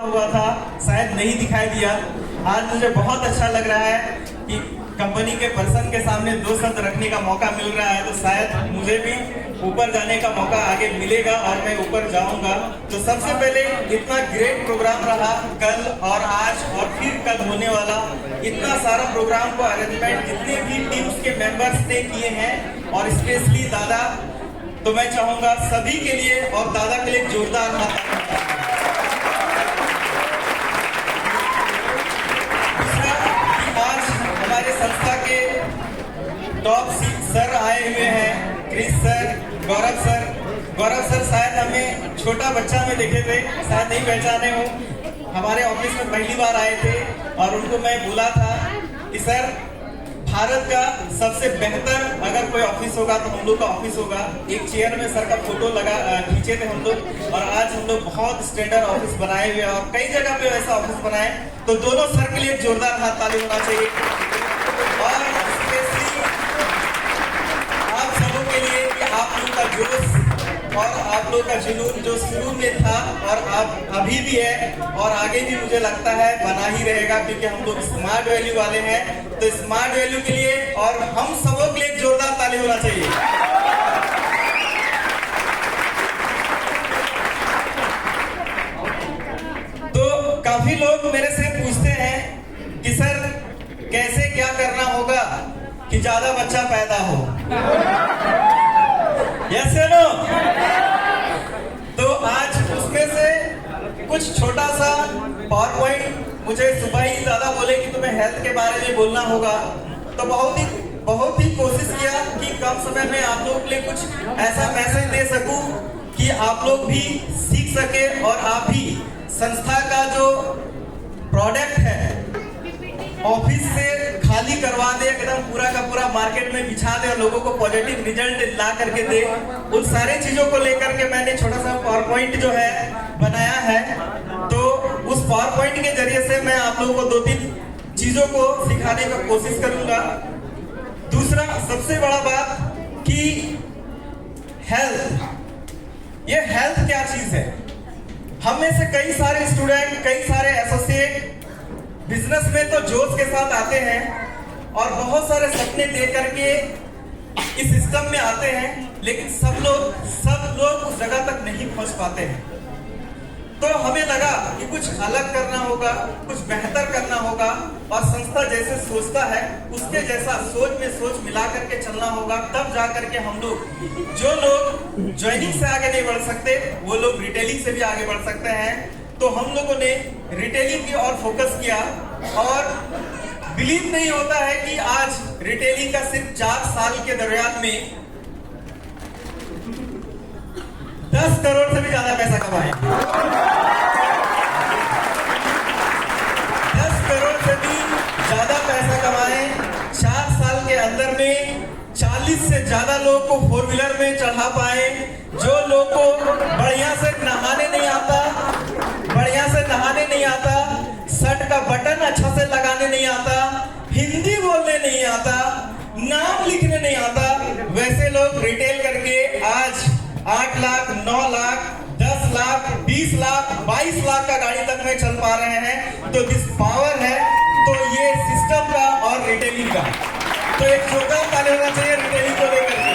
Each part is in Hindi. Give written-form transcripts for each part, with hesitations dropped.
हुआ था, शायद नहीं दिखाई दिया। आज मुझे बहुत अच्छा लग रहा है कि कंपनी के पर्सन के सामने 2 शब्द रखने का मौका मिल रहा है, तो शायद मुझे भी ऊपर जाने का मौका आगे मिलेगा और मैं ऊपर जाऊंगा। तो सबसे पहले इतना ग्रेट प्रोग्राम रहा कल और आज और फिर कल होने वाला, इतना सारा प्रोग्राम को अरेंजमेंट जितने भी टीम्स के मेंबर्स ने किए हैं और स्पेशली दादा, तो मैं चाहूंगा सभी के लिए और दादा के लिए जोरदार हाथ। आज हमारे संस्था के टॉप सर आए हुए हैं, क्रिस सर, गौरव सर शायद हमें छोटा बच्चा में देखे थे, शायद नहीं पहचाने हो। हमारे ऑफिस में पहली बार आए थे और उनको मैं बोला था कि सर भारत का सबसे बेहतर अगर कोई ऑफिस होगा तो हम लोग का ऑफिस होगा। एक चेयर में सर का फोटो लगा खींचे थे हम लोग और आज हम लोग बहुत स्टैंडर्ड ऑफिस बनाए हुए और कई जगह पे वैसा ऑफिस बनाए। तो दोनों सर के लिए जोरदार हाथ ताली होना चाहिए और स्पेशली आप सबों के लिए कि आप लोग का जोश और आप लोग का जुनून जो शुरू में था और आप अभी भी है और आगे भी मुझे लगता है बना ही रहेगा, क्योंकि हम लोग स्मार्ट वैल्यू वाले हैं। तो स्मार्ट वैल्यू के लिए और हम सबों के लिए जोरदार ताली होना चाहिए। तो काफी लोग मेरे से पूछते हैं कि सर कैसे क्या करना होगा कि ज्यादा बच्चा पैदा हो। यस या नो? तो आज उसमें से कुछ छोटा सा पावर पॉइंट, मुझे सुबह ही दादा बोले कि तुम्हें हेल्थ के बारे में बोलना होगा, तो बहुत ही कोशिश किया कि कम समय में आप लोगों के लिए कुछ ऐसा मैसेज दे सकूं कि आप लोग भी सीख सके और आप भी संस्था का जो प्रोडक्ट है ऑफिस से खाली करवा दे, एकदम पूरा का पूरा मार्केट में बिछा दे और लोगों को पॉजिटिव रिजल्ट ला करके दे। उन सारे चीजों को लेकर के मैंने छोटा सा पावर पॉइंट जो है बनाया है। तो उस पावर पॉइंट के जरिए से मैं आप लोगों को 2-3 चीजों को सिखाने का कोशिश करूंगा। दूसरा सबसे बड़ा बात कि हेल्थ, ये हेल्थ क्या चीज है। हम में से कई सारे स्टूडेंट, कई सारे एसोसिएट बिजनेस में तो जोश के साथ आते हैं और बहुत सारे सपने दे करके इस सिस्टम में आते हैं, लेकिन सब लोग उस जगह तक नहीं पहुंच पाते हैं। तो हमें लगा कि कुछ अलग करना होगा, कुछ बेहतर करना होगा और संस्था जैसे सोचता है उसके जैसा सोच में सोच मिला करके चलना होगा। तब जा करके हम लोग, जो लोग ज्वाइनिंग से आगे नहीं बढ़ सकते वो लोग रिटेलिंग से भी आगे बढ़ सकते हैं। तो हम लोगों ने रिटेलिंग की ओर फोकस किया और बिलीव नहीं होता है कि आज रिटेलिंग का सिर्फ 4 साल के दरमियान में 10 करोड़ से भी ज्यादा पैसा कमाए। 10 करोड़ से भी ज्यादा पैसा कमाए। 4 साल के अंदर में 40 से ज्यादा लोग को 4 व्हीलर में चढ़ा पाए। जो लोग को बढ़िया से नहाने नहीं आता, शर्ट का बटन अच्छा से लगाने नहीं आता, हिंदी बोलने नहीं आता, नाम लिखने नहीं आता, वैसे लोग रिटेल करके आज 8 लाख, 9 लाख, 10 लाख, 20 लाख, 22 लाख का गाड़ी तक में चल पा रहे हैं। तो दिस पावर है तो ये सिस्टम का और रिटेलिंग का। तो एक छोटा ताली होना चाहिए रिटेलिंग को लेकर के।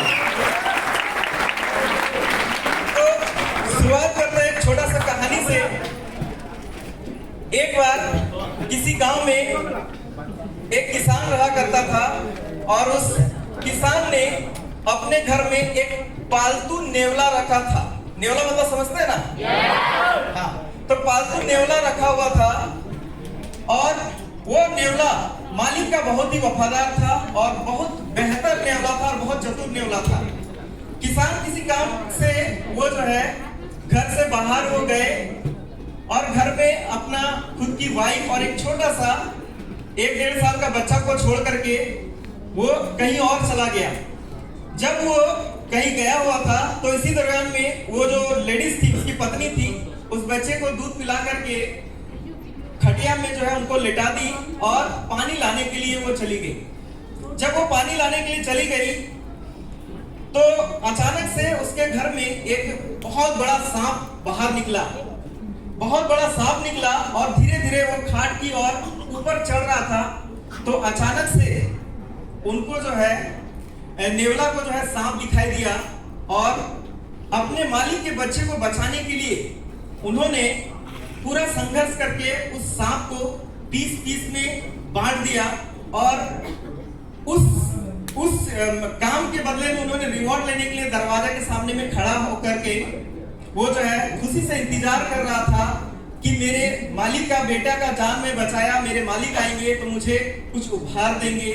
तो शुरुआत करते हैं एक छोटा सा कहानी से। एक बार किसी गांव में एक किसान रहा करता था और उस किसान ने अपने घर में एक पालतू नेवला रखा था। नेवला मतलब समझते हैं ना? हाँ, तो पालतू नेवला रखा हुआ था और वो नेवला मालिक का बहुत ही वफादार था और बहुत बेहतर नेवला था और बहुत चतुर नेवला था। किसान किसी काम से वो जो है घर से बाहर हो गए और घर में अपना खुद की वाइफ और एक छोटा सा 1-1.5 साल का बच्चा को छोड़ करके वो कहीं और चला गया। जब वो कहीं गया हुआ था तो इसी दरमियान में वो जो लेडीज थी, उसकी पत्नी थी, उस बच्चे को दूध पिला करके खटिया में जो है उनको लेटा दी और पानी लाने के लिए वो चली गई। जब वो पानी लाने के लिए चली गई तो अचानक से उसके घर में एक बहुत बड़ा सांप बाहर निकला बहुत बड़ा सांप निकला और धीरे धीरे वो खाट की ओर ऊपर चढ़ रहा था। तो अचानक से उनको जो है नेवला को जो है सांप दिखाई दिया और अपने मालिक के बच्चे को बचाने के लिए उन्होंने पूरा संघर्ष करके उस सांप को पीस पीस में बांट दिया और उस काम के बदले में उन्होंने रिवॉर्ड लेने के लिए दरवाजा के सामने में खड़ा होकर के वो जो है खुशी से इंतजार कर रहा था कि मेरे मालिक का बेटा का जान में बचाया, मेरे मालिक आएंगे तो मुझे कुछ उपहार देंगे,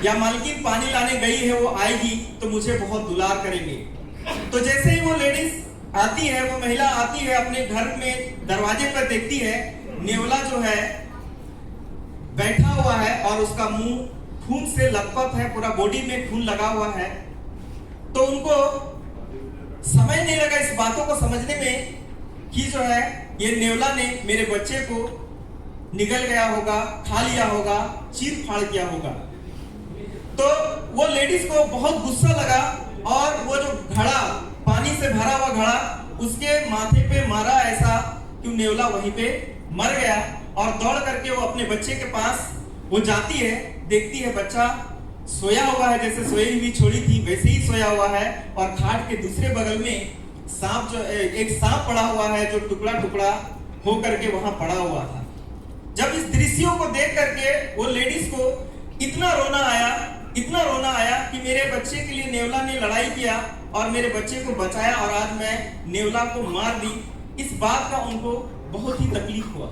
या मालकिन पानी लाने गई है वो आएगी तो मुझे बहुत दुलार करेंगे। तो जैसे ही वो लेडीज आती है, वो महिला आती है अपने घर में, दरवाजे पर देखती है नेवला जो है बैठा हुआ है और उसका मुंह खून से लथपथ है, पूरा बॉडी में खून लगा हुआ है। तो उनको समय नहीं लगा इस बातों को समझने में कि जो है ये नेवला ने मेरे बच्चे को निगल गया होगा, खा लिया होगा, चीर फाड़ किया होगा। तो वो लेडीज को बहुत गुस्सा लगा और वो जो घड़ा, पानी से भरा हुआ घड़ा उसके माथे पे मारा ऐसा कि नेवला वहीं पे मर गया। और दौड़ करके वो अपने बच्चे के पास वो जाती है, देखती है बच्चा सोया हुआ है, जैसे सोई हुई छोड़ी थी वैसे ही सोया हुआ है और खाट के दूसरे बगल में सांप जो एक सांप पड़ा हुआ है जो टुकड़ा टुकड़ा हो करके वहां पड़ा हुआ था। जब इस दृश्यों को देख करके वो लेडीज को इतना रोना आया कि मेरे बच्चे के लिए नेवला ने लड़ाई किया और मेरे बच्चे को बचाया और आज मैं नेवला को मार दी। इस बात का उनको बहुत ही तकलीफ हुआ,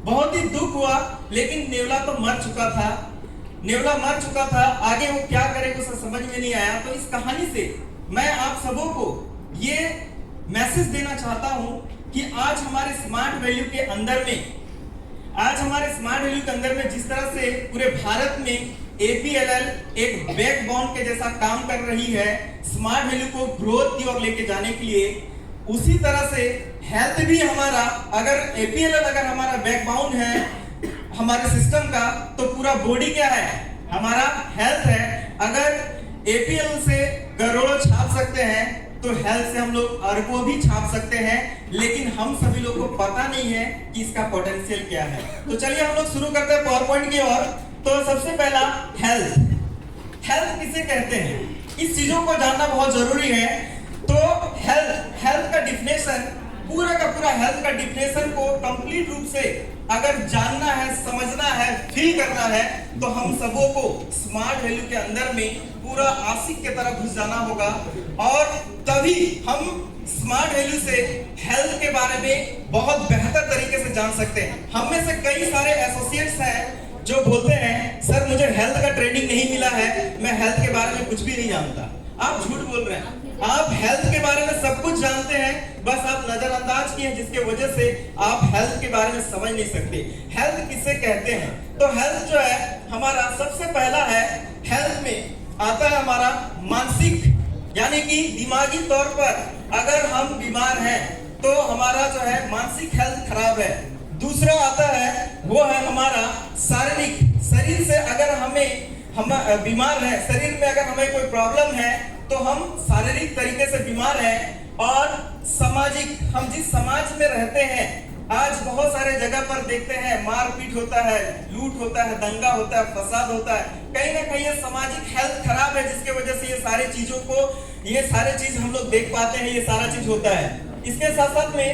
बहुत ही दुख हुआ। लेकिन नेवला तो मर चुका था, नेवला मर चुका था, आगे वो क्या करेगा उसे समझ में नहीं आया। तो इस कहानी से मैं आप सबों को ये मैसेज देना चाहता हूं कि आज हमारे स्मार्ट वैल्यू के अंदर में जिस तरह से पूरे भारत में APLL एक बैकबोन के जैसा काम कर रही है स्मार्ट वैल्यू को ग्रोथ की ओर लेके जाने के लिए, उसी तरह से हेल्थ भी हमारा, अगर APLL अगर हमारा बैकबोन है हमारे सिस्टम का, तो पूरा बॉडी क्या है, हमारा हेल्थ है। अगर APLL से करोड़ों छाप सकते हैं तो हेल्थ से हम लोग अरबों भी छाप सकते हैं, लेकिन हम सभी लोग को पता नहीं है कि इसका पोटेंशियल क्या है। तो चलिए हम लोग शुरू करते हैं पावर पॉइंट की ओर। तो सबसे पहला हेल्थ किसे कहते हैं, इस चीजों को जानना बहुत जरूरी है। तो हेल्थ का डिफिनेशन, पूरा का पूरा हेल्थ का डिफिनेशन को कंप्लीट रूप से अगर जानना है, समझना है, फील करना है, तो हम सबों को स्मार्ट वैल्यू के अंदर में पूरा आशिक की तरह घुस जाना होगा और तभी हम स्मार्ट वैल्यू से हेल्थ के बारे में बहुत बेहतर तरीके से जान सकते हैं। हम में से कई सारे एसोसिएट्स हैं जो बोलते हैं सर मुझे हेल्थ का ट्रेनिंग नहीं मिला है, मैं हेल्थ के बारे में कुछ भी नहीं जानता। आप झूठ बोल रहे हैं, आप हेल्थ के बारे में सब कुछ जानते हैं, बस आप नजरअंदाज किए जिसके वजह से आप हेल्थ के बारे में समझ नहीं सकते। हेल्थ किसे कहते हैं? तो हेल्थ जो है हमारा सबसे पहला है, हेल्थ में आता है हमारा मानसिक, यानी कि दिमागी तौर पर अगर हम बीमार हैं तो हमारा जो है मानसिक हेल्थ खराब है। दूसरा आता है वो है हमारा शारीरिक, शरीर से अगर हम बीमार है, शरीर में अगर हमें कोई प्रॉब्लम है तो हम शारीरिक तरीके से बीमार हैं। और सामाजिक, हम जिस समाज में रहते हैं, आज बहुत सारे जगह पर देखते हैं मारपीट होता है, लूट होता है, दंगा होता है, फसाद होता है, कहीं ना कहीं ये सामाजिक हेल्थ खराब है, जिसके वजह से ये सारे चीजों को, ये सारे चीज हम लोग देख पाते हैं, ये सारा चीज होता है। इसके साथ साथ में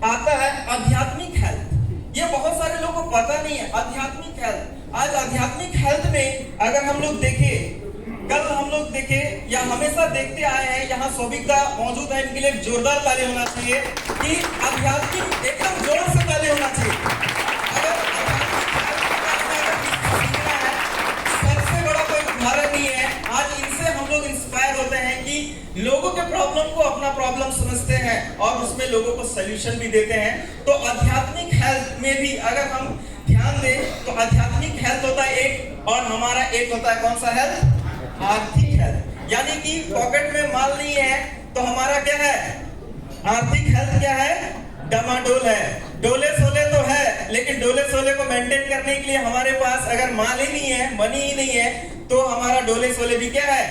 आता है आध्यात्मिक हेल्थ। ये बहुत सारे लोगों को पता नहीं है आध्यात्मिक हेल्थ। आज आध्यात्मिक हेल्थ में अगर हम लोग देखें, कल हम लोग देखे या हमेशा देखते आए हैं, यहाँ सौभिकता मौजूद है, इनके लिए जोरदार ताली होना चाहिए कि आध्यात्मिक एकदम जोर से ताली होना चाहिए। अगर सबसे बड़ा कोई उदाहरण नहीं है, आज इनसे हम लोग इंस्पायर होते हैं कि लोगों के प्रॉब्लम को अपना प्रॉब्लम समझते हैं और उसमें लोगों को सोल्यूशन भी देते हैं। तो आध्यात्मिक हेल्थ में भी अगर हम ध्यान दें तो आध्यात्मिक हेल्थ होता है एक, और हमारा एक होता है कौन सा हेल्थ, आर्थिक हेल्थ। यानी कि पॉकेट में माल नहीं है तो हमारा क्या है, आर्थिक हेल्थ क्या है, डमाडोल है। डोले सोले तो है, लेकिन डोले सोले को मेंटेन करने के लिए हमारे पास अगर माल ही नहीं है, मनी ही नहीं है, तो हमारा डोले सोले भी क्या है,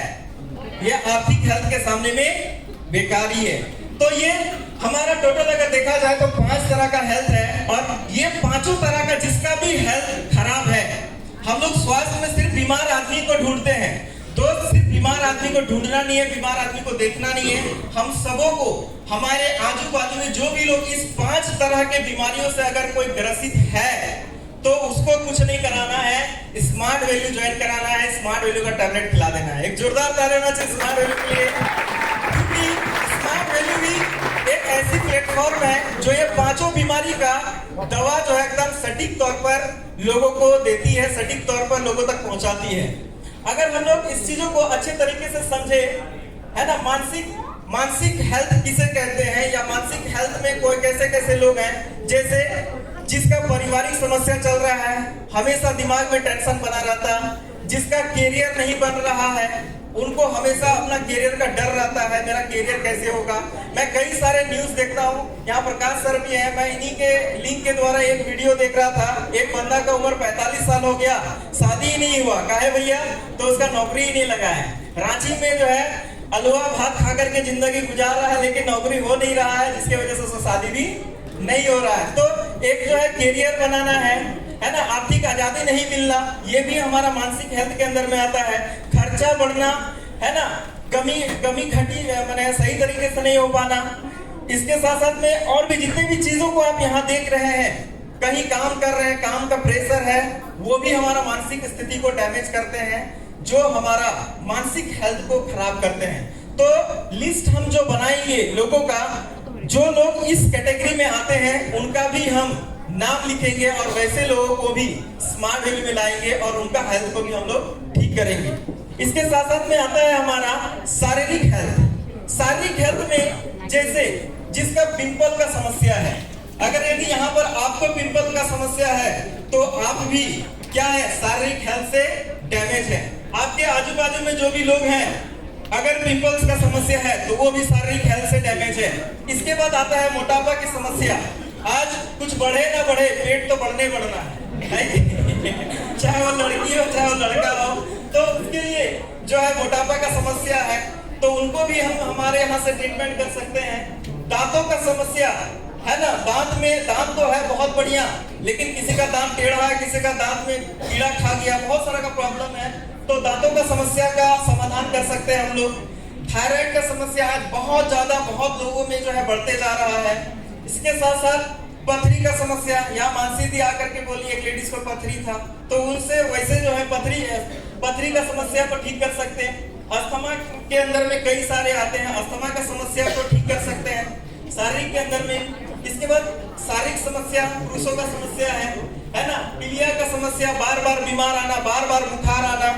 ये आर्थिक हेल्थ के सामने में बेकारी है। तो ये हमारा टोटल अगर देखा जाए तो 5 तरह का हेल्थ है, और ये पांचों तरह का जिसका भी हेल्थ खराब है, हम लोग स्वास्थ्य में सिर्फ बीमार आदमी को ढूंढते हैं। दोस्त, सिर्फ बीमार आदमी को ढूंढना नहीं है, बीमार आदमी को देखना नहीं है। हम सबों को, हमारे आजू बाजू में जो भी लोग इस 5 तरह के बीमारियों से अगर कोई ग्रसित है तो उसको कुछ नहीं कराना है, स्मार्ट वैल्यू ज्वाइन कराना है, स्मार्ट वैल्यू का टैबलेट खिला देना है। एक जोरदार ताली होना चाहिए स्मार्ट वैल्यू के लिए, क्योंकि स्मार्ट वैल्यू भी एक ऐसी प्लेटफॉर्म है जो ये पांचों बीमारी का दवा जो है एकदम सटीक तौर पर लोगों को देती है, सटीक तौर पर लोगों तक पहुंचाती है। अगर हम लोग इस चीजों को अच्छे तरीके से समझे, है ना, मानसिक हेल्थ किसे कहते हैं, या मानसिक हेल्थ में कोई कैसे कैसे लोग हैं, जैसे जिसका पारिवारिक समस्या चल रहा है, हमेशा दिमाग में टेंशन बना रहता है, जिसका कैरियर नहीं बन रहा है, उनको हमेशा अपना कैरियर का डर रहता है, मेरा कैरियर कैसे होगा। मैं कई सारे न्यूज देखता हूँ, यहाँ प्रकाश सर भी है, मैं इन्हीं के लिंक के द्वारा एक वीडियो देख रहा था। एक बंदा का उम्र 45 साल हो गया, शादी ही नहीं हुआ, काहे भैया, तो उसका नौकरी ही नहीं लगा है। रांची में जो है अलुआ भात खा करके जिंदगी गुजार रहा है, लेकिन नौकरी हो नहीं रहा है, जिसकी वजह से उसको शादी भी नहीं हो रहा है। तो एक जो है कैरियर बनाना है ना, आर्थिक आजादी नहीं मिलना, ये भी हमारा मानसिक हेल्थ के अंदर में आता है। खर्चा बढ़ना, है ना, कमी घटी, मैंने सही तरीके से नहीं हो पाना। इसके साथ साथ में और भी जितने भी चीजों को आप यहाँ देख रहे हैं, कहीं काम कर रहे हैं, काम का प्रेशर है, वो भी हमारा मानसिक स्थिति को डैमेज करते हैं, जो हमारा मानसिक हेल्थ को खराब करते हैं। तो लिस्ट हम जो बनाएंगे लोगों का, जो लोग इस कैटेगरी में आते हैं उनका भी हम नाम लिखेंगे, और वैसे लोगों को भी स्मार्ट वैल्यू में लाएंगे और उनका हेल्थ को भी हम लोग ठीक करेंगे। इसके साथ साथ में आता है हमारा शारीरिक हेल्थ। शारीरिक हेल्थ में जैसे जिसका पिंपल का समस्या है, अगर यदि यहाँ पर आपको पिंपल का समस्या है तो आप भी क्या है, शारीरिक हेल्थ से डैमेज है। आपके आजू बाजू में जो भी लोग हैं, अगर पिंपल्स का समस्या है तो वो भी शारीरिक हेल्थ से डैमेज है। इसके बाद आता है मोटापा की समस्या। आज कुछ बढ़े ना बढ़े, पेट तो बढ़ने बढ़ना है चाहे वो लड़की हो चाहे वो लड़का हो, तो उसके लिए जो है मोटापा का समस्या है, तो उनको भी हम हमारे यहाँ से ट्रीटमेंट कर सकते हैं। दांतों का समस्या है ना, दांत तो है बहुत बढ़िया, लेकिन किसी का दांत टेढ़ा है, किसी का दांत में कीड़ा खा गया, बहुत सारा का प्रॉब्लम है, तो दांतों का समस्या का समाधान कर सकते हैं हम लोग। थायराइड का समस्या आज बहुत ज्यादा, बहुत लोगों में जो है बढ़ते जा रहा है। इसके साथ साथ पथरी का समस्या, यहाँ मानसी दी आकर के बोली एक लेडीज को पथरी था, तो उनसे वैसे जो है पथरी का समस्या को ठीक कर सकते हैं। अस्थमा के अंदर में कई सारे आते हैं, अस्थमा का समस्या को ठीक कर सकते हैं शारीरिक के अंदर में। इसके बाद शारीरिक समस्या, पुरुषों का समस्या है ना, पीलिया का समस्या, बार बार बीमार आना, बार बार बुखार आना,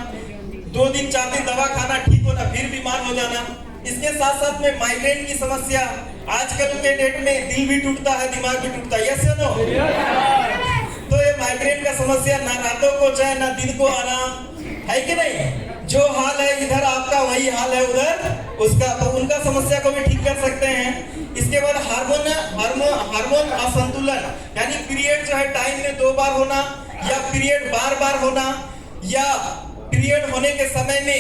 2 दिन 4 दिन दवा खाना, ठीक होना, फिर बीमार हो जाना। इसके साथ साथ में माइग्रेन की समस्या, आजकल के डेट में दिल भी टूटता है, दिमाग भी टूटता है, यस या नो? तो ये माइग्रेन का समस्या, ना रातों को चैन ना दिन को आराम, है कि नहीं? जो हाल है इधर आपका वही हाल है उधर उसका, तो उनका समस्या को भी ठीक कर सकते हैं। इसके बाद हार्मोन असंतुलन, यानी पीरियड जो है टाइम में 2 बार होना, या पीरियड बार बार होना, या पीरियड होने के समय में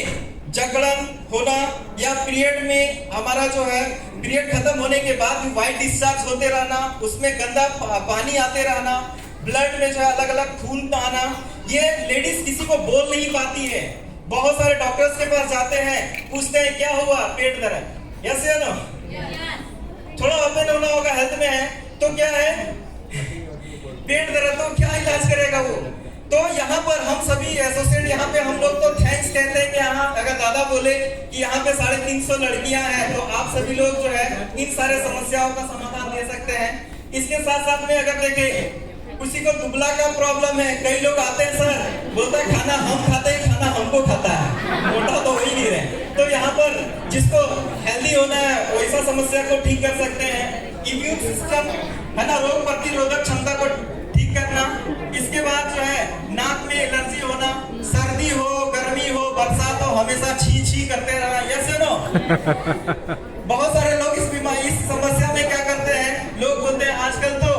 जकड़न होना, या पीरियड में हमारा जो है पीरियड खत्म होने के बाद भी वाइट डिस्चार्ज होते रहना, उसमें गंदा पानी आते रहना, ब्लड में जो है अलग अलग खून आना। ये लेडीज किसी को बोल नहीं पाती है, बहुत सारे डॉक्टर्स के पास जाते हैं, पूछते हैं क्या हुआ, पेट दर्द, यस या नो? थोड़ा ओपन होना होगा, हेल्थ में है तो क्या है, पेट दर्द, तो क्या इलाज करेगा वो? तो यहाँ पर हम सभी एसोसिएट, यहाँ पे हम लोग तो थैंक्स कहते हैं कि यहाँ अगर दादा बोले कि यहाँ पे 350 लड़कियां हैं, तो आप सभी लोग जो है इन सारे समस्याओं का समाधान दे सकते हैं। इसके साथ साथ में अगर देखें, किसी को दुबला का प्रॉब्लम है, कई लोग आते हैं सर, बोलता है खाना हम खाते हैं, खाना हमको खाता है, मोटा तो हो ही नहीं रहे। तो यहाँ पर जिसको हेल्दी होना है वैसा समस्या को ठीक कर सकते हैं। इम्यून सिस्टम है ना, रोग प्रतिरोधक क्षमता को ठीक करना। इसके बाद जो है नाक में एलर्जी होना, सर्दी हो गर्मी हो बरसात हो, हमेशा छी करते रहना, यस या नो? बहुत सारे लोग इस समस्या में क्या करते हैं, लोग बोलते हैं आजकल तो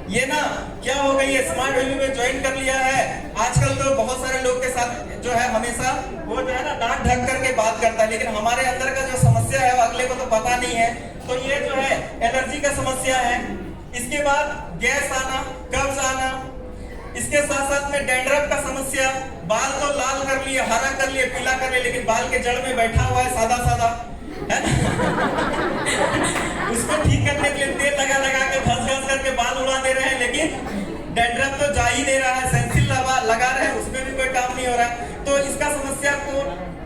ये ना क्या हो गई है, स्मार्ट वैल्यू में ज्वाइन कर लिया है, आजकल तो बहुत सारे लोग के साथ जो है हमेशा वो जो है ना नाक ढक करके बात करता है, लेकिन हमारे अंदर का जो समस्या है वो अगले को तो पता नहीं है। तो ये जो है एलर्जी का समस्या है। इसके बाद गैस आना, कब्ज आना, इसके साथ साथ में डैंड्रफ का समस्या, बाल तो लाल कर लिए, हरा कर लिए, पीला कर लिए, लेकिन बाल के जड़ में बैठा हुआ है सादा सादा, है ना? उसको ठीक करने के लिए तेल लगा लगा के घस करके बाल उड़ा दे रहे हैं, लेकिन डैंड्रफ तो जा ही नहीं रहा है। सेंसिल लगा रहे हैं, उसमें भी कोई काम नहीं हो रहा है। तो इसका समस्या को,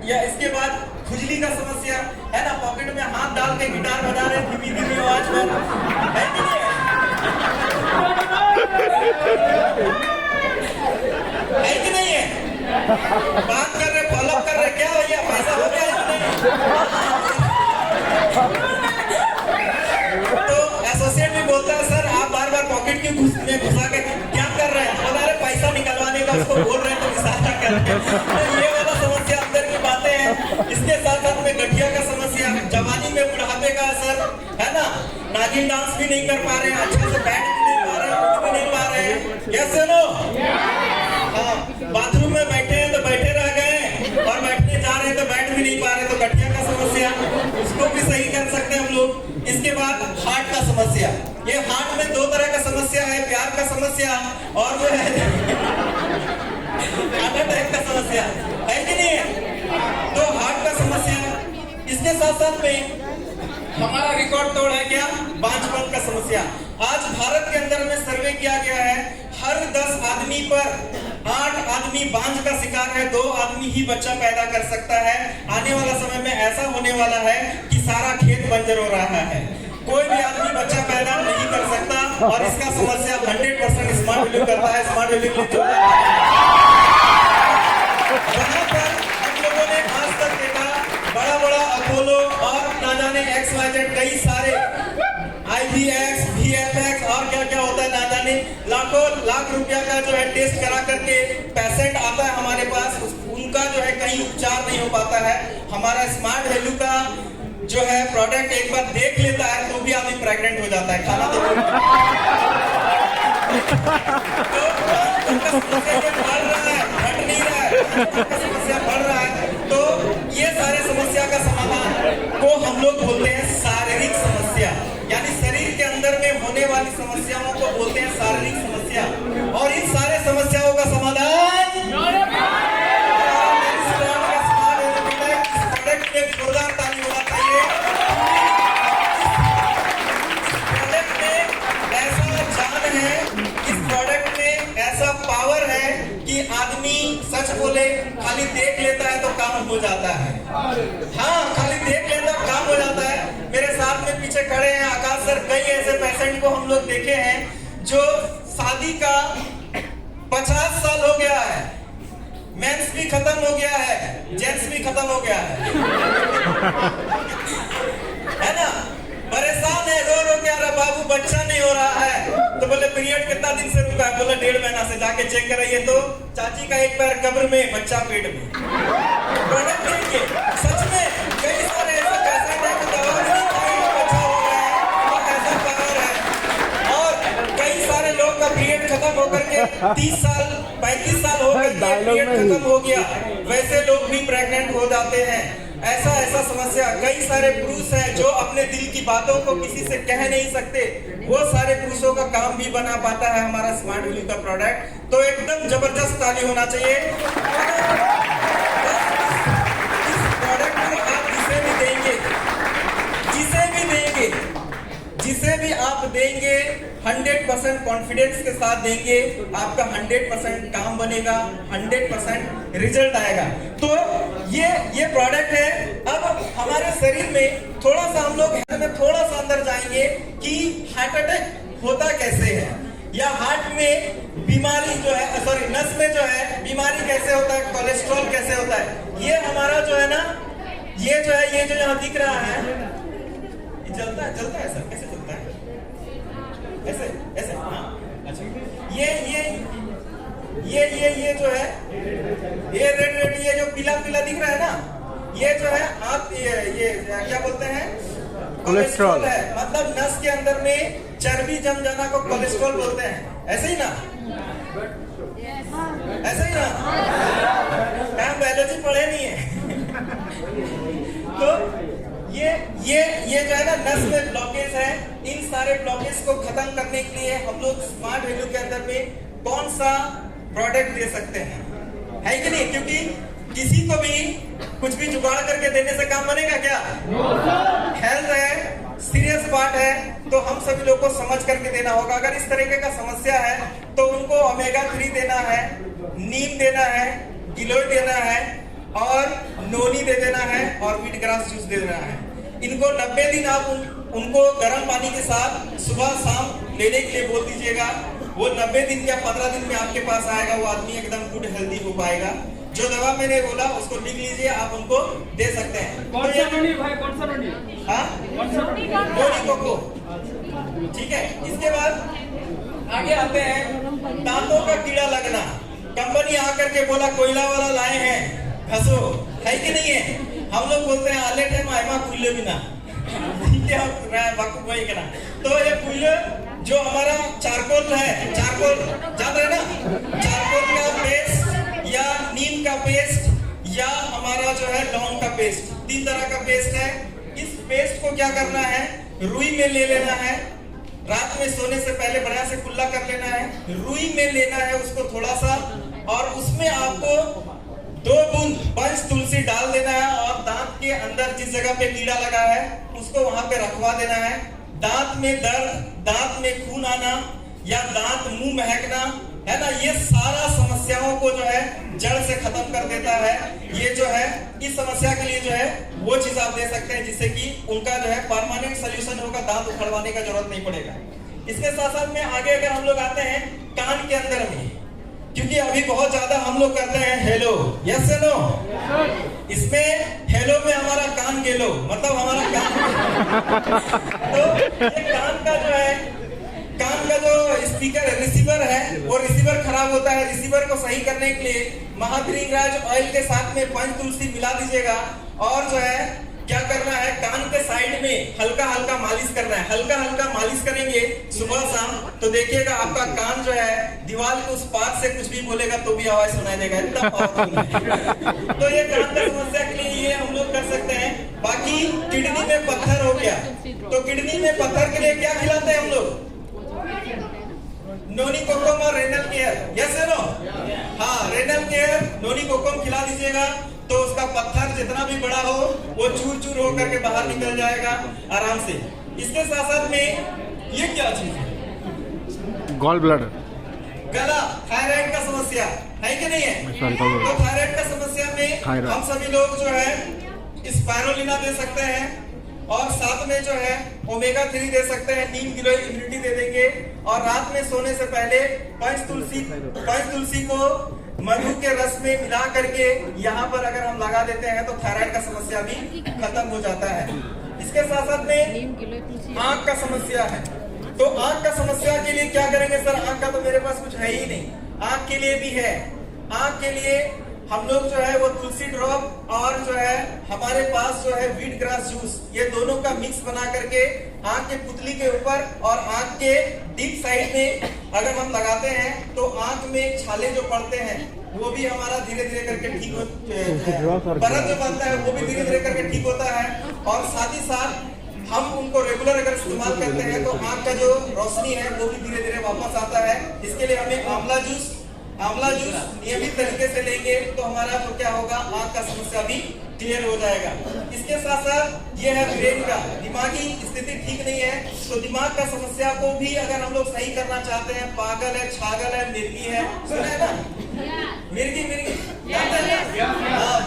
या इसके बाद खुजली का समस्या है ना, पॉकेट में हाथ डाल के गिटार बजा रहे हैं धीमी धीमी आवाज पर, है कि नहीं? है कि नहीं है? बात कर रहे, फॉलो कर रहे, क्या भैया पैसा हो गया इसमें? तो एसोसिएट भी बोलता है सर आप बार बार पॉकेट में घुसा के क्या कर रहे हैं? बता रहे पैसा निकलवाने का, उसको बोल रहे हैं तो इशारा कर रहे हैं। तो ये वाला समस्या अंदर की बातें हैं। इसके साथ साथ में गठिया का समस्या, जवानी में बुढ़ापे का असर, है ना? नागिन डांस भी नहीं कर पा रहे हैं, अच्छे से बैठ भी नहीं पा रहे हैं, उठ भी नहीं पा रहे हैं। Yes no? हाँ, बाथरूम में बैठे हैं तो बैठे रह गए और बैठने जा रहे हैं तो बैठ भी नहीं पा रहे, तो गठिया का समस्या, उसको भी सही कर सकते हैं हम लोग। इसके बाद हार्ट का समस्या, ये हार्ट में दो तरह का समस्या है, प्यार का समस्या और वो है हार्ट अटैक का समस्या, है कि नहीं है? तो हार्ट का समस्या, इसके साथ साथ में हमारा रिकॉर्ड तोड़ है क्या? बांझपन का समस्या। आज भारत के अंदर में सर्वे किया गया है, हर 10 आदमी पर 8 आदमी बांझ का शिकार है, 2 आदमी ही बच्चा पैदा कर सकता है। आने वाला समय में ऐसा होने वाला है कि सारा खेत बंजर हो रहा है, कोई भी आदमी बच्चा पैदा नहीं कर सकता। और इसका समस्या 100% स्मार्ट वैल्यू करता है। स्मार्ट वैल्यू वहां पर हम लोगों ने आज तक देखा बड़ा बड़ा अपोलो और ना जाने XYZ कई सारे IVX, VFX और क्या क्या होता है ना जाने, लाखों लाख रुपया का जो है टेस्ट करा करके पेशेंट आता है हमारे पास, उनका जो है कहीं उपचार नहीं हो पाता है। हमारा स्मार्ट वैल्यू का जो है प्रोडक्ट एक बार देख लेता है तो भी आदमी प्रेग्नेंट हो जाता है, खाना तो बढ़ रहा है, घट नहीं रहा है, समस्या बढ़ रहा है। तो ये सारे समस्या का समाधान को हम लोग बोलते हैं शारीरिक समस्या, यानी शरीर के अंदर में होने वाली समस्याओं को बोलते हैं शारीरिक समस्या। और इन सारे समस्याओं का समाधान जोरदार ताली होना चाहिए। प्रोडक्ट में ऐसा जान है, इस प्रोडक्ट में ऐसा पावर है कि आदमी सच बोले खाली देख लेता है तो काम हो जाता है। हाँ, खाली देख लेता काम हो जाता है। मेरे साथ में पीछे खड़े हैं आकाश सर, कई ऐसे पेशेंट को हम लोग देखे हैं जो शादी का 50 साल हो गया है, मेंस भी खत्म हो गया है, जेंट्स भी खत्म हो गया है ना? परेशान है, रो रो के आ रहा, बाबू बच्चा नहीं हो रहा है। तो बोले पीरियड कितना दिन से रुका है? बोले 1.5 महीना से। जाके चेक कराइए तो चाची का एक पैर कब्र में, बच्चा पेट में। प्रोडक्ट देखिए, सच में कई सारे ऐसे पेशेंट हैं जो दवा भी नहीं खाए, बच्चा हो गया है, तो ऐसा पावर है। और कई सारे लोग का पीरियड खत्म होकर के 30 साल 35 साल हो गए, पीरियड खत्म हो गया, वैसे लोग भी प्रेग्नेंट हो जाते हैं। ऐसा ऐसा समस्या, कई सारे पुरुष हैं जो अपने दिल की बातों को किसी से कह नहीं सकते, वो सारे पुरुषों का काम भी बना पाता है हमारा स्मार्ट वैल्यू का प्रोडक्ट। तो एकदम जबरदस्त ताली होना चाहिए। इस प्रोडक्ट को आप जिसे भी आप देंगे 100% कॉन्फिडेंस के साथ देंगे, आपका 100% काम बनेगा, 100% रिजल्ट आएगा। तो ये प्रोडक्ट है। अब हमारे शरीर में थोड़ा सा हम लोग थोड़ा सा अंदर जाएंगे कि हार्ट अटैक होता कैसे है, या हार्ट में बीमारी जो है, सॉरी नस में जो है बीमारी कैसे होता है, कोलेस्ट्रॉल कैसे होता है। ये हमारा जो है ना, ये जो है, ये जो यहाँ दिख रहा है, ये जलता है सर, कैसे जलता है? ऐसे ऐसे, हाँ अच्छा। ये जो है, ये रेड ये जो पीला पीला दिख रहा है ना, ये जो है आप ये क्या बोलते हैं, कोलेस्ट्रॉल है। मतलब नस के अंदर में चर्बी जम जाना को कोलेस्ट्रॉल बोलते हैं, ऐसे ही ना? ऐसे ही ना? हम बायोलॉजी पढ़े नहीं है। तो ये जो है ना नस में ब्लॉकेज है, इन सारे ब्लॉकेज को खत्म करने के लिए हम लोग स्मार्ट वैल्यू के अंदर में कौन सा प्रोडक्ट दे सकते हैं, है कि नहीं? क्योंकि किसी को भी कुछ भी जुगाड़ करके देने से काम बनेगा क्या? हेल्थ है, सीरियस बात है, तो हम सभी लोग को समझ करके देना होगा। अगर इस तरीके का समस्या है तो उनको ओमेगा 3 देना है, नीम देना है, गिलोय देना है और नोनी दे देना है और व्हीट ग्रास जूस दे देना है। इनको 90 दिन आप उनको गर्म पानी के साथ सुबह शाम लेने के लिए बोल दीजिएगा। वो 90 दिन या 15 दिन में आपके पास आएगा, वो आदमी एकदम गुड हेल्दी हो पाएगा। जो दवा मैंने बोला उसको लिख लीजिए, आप उनको दे सकते हैं। कौन सा नोनी भाई, कौन सा नोनी? हाँ, नोनी कोको, ठीक है। इसके बाद आगे आते हैं दांतों का कीड़ा लगना। कंपनी आकर के बोला कोयला वाला लाए हैं, घसो, है कि नहीं है? हम लोग बोलते हैं आलेट है मायमा कुल्ले बिना, ठीक है, वाकु वही करना। तो ये कुल्ले जो हमारा चारकोल है, चारकोल जान रहे ना, चारकोल का पेस्ट या नीम का पेस्ट या हमारा जो है लौंग का पेस्ट, 3 तरह का पेस्ट है। इस पेस्ट को क्या करना है, रुई में ले लेना है, रात में सोने से पहले बढ़िया से कुल्ला कर लेना है, रुई में लेना है उसको थोड़ा सा, और उसमें आपको 2 बूंद पंच तुलसी डाल देना है और दांत के अंदर जिस जगह पे कीड़ा लगा है उसको वहां पे रखवा देना है। दांत में दर्द, दांत में खून आना या दांत मुंह महकना, है ना, ये सारा समस्याओं को जो है जड़ से खत्म कर देता है। ये जो है इस समस्या के लिए जो है वो चीज आप दे सकते हैं जिससे कि उनका जो है परमानेंट सोल्यूशन होगा, दांत उखड़वाने का जरूरत नहीं पड़ेगा। इसके साथ साथ में आगे अगर हम लोग आते हैं कान के अंदर में, क्योंकि अभी बहुत ज्यादा हम लोग करते हैं हेलो, यस से नो, इसमें हेलो में हमारा कान गेलो, मतलब हमारा कान तो ये कान का जो है, कान का जो स्पीकर है, रिसीवर है, वो रिसीवर खराब होता है। रिसीवर को सही करने के लिए महाभृंगराज ऑयल के साथ में पंच तुलसी मिला दीजिएगा और जो है क्या करना है, कान के साइड में हल्का हल्का मालिश करना है। हल्का हल्का मालिश करेंगे सुबह शाम, तो देखिएगा आपका कान जो है दीवार के उस पार से कुछ भी बोलेगा तो भी आवाज सुनाई देगा, इतना पावरफुल है। तो ये कान का समस्या के लिए ये हम लोग कर सकते हैं। बाकी किडनी में पत्थर हो गया, तो किडनी में पत्थर के लिए क्या खिलाते हैं हम लोग? नोनी कोकम और रेनल केयर, यस है नो? हाँ, रेनल केयर, नोनी कोकम खिला दीजिएगा तो उसका पत्थर जितना भी बड़ा हो वो चूर चूर होकर के बाहर निकल जाएगा आराम से। इसके साथ साथ में ये क्या चीज है? गॉल ब्लडर, गला, थायराइड का समस्या है कि नहीं है? तो थायराइड का समस्या में हम सभी लोग जो है स्पाइरुलिना दे सकते हैं और साथ में जो है ओमेगा 3 दे सकते हैं, नीम गिलोय इम्यूनिटी दे देंगे। और रात में सोने से पहले पंच तुलसी को मधु के रस में मिला करके यहाँ पर अगर हम लगा देते हैं तो थायराइड का समस्या भी खत्म हो जाता है। इसके साथ साथ में आंख का समस्या है, तो आंख का समस्या के लिए क्या करेंगे सर? आंख का तो मेरे पास कुछ है ही नहीं, आंख के लिए भी है। आंख के लिए हम लोग जो है वो तुलसी ड्रॉप और जो है हमारे पास जो है व्हीट ग्रास जूस, ये दोनों का मिक्स बना करके आंख के पुतली के ऊपर और आंख के डीप साइड में अगर हम लगाते हैं तो आंख में छाले जो पड़ते हैं वो भी हमारा धीरे धीरे करके ठीक हो, परत जो बनता है वो भी धीरे धीरे करके ठीक होता है। और साथ ही साथ हम उनको रेगुलर अगर इस्तेमाल करते हैं तो आंख का जो रोशनी है वो भी धीरे धीरे वापस आता है। इसके लिए हमें आंवला जूस नियमित तरीके से लेंगे तो हमारा तो क्या होगा, आंख का समस्या भी क्लियर हो जाएगा। इसके साथ साथ ये है ब्रेन का, दिमागी स्थिति ठीक नहीं है तो दिमाग का समस्या को भी अगर हम लोग सही करना चाहते हैं, पागल है, छागल है, मिर्गी है, सुना है ना? मिर्गी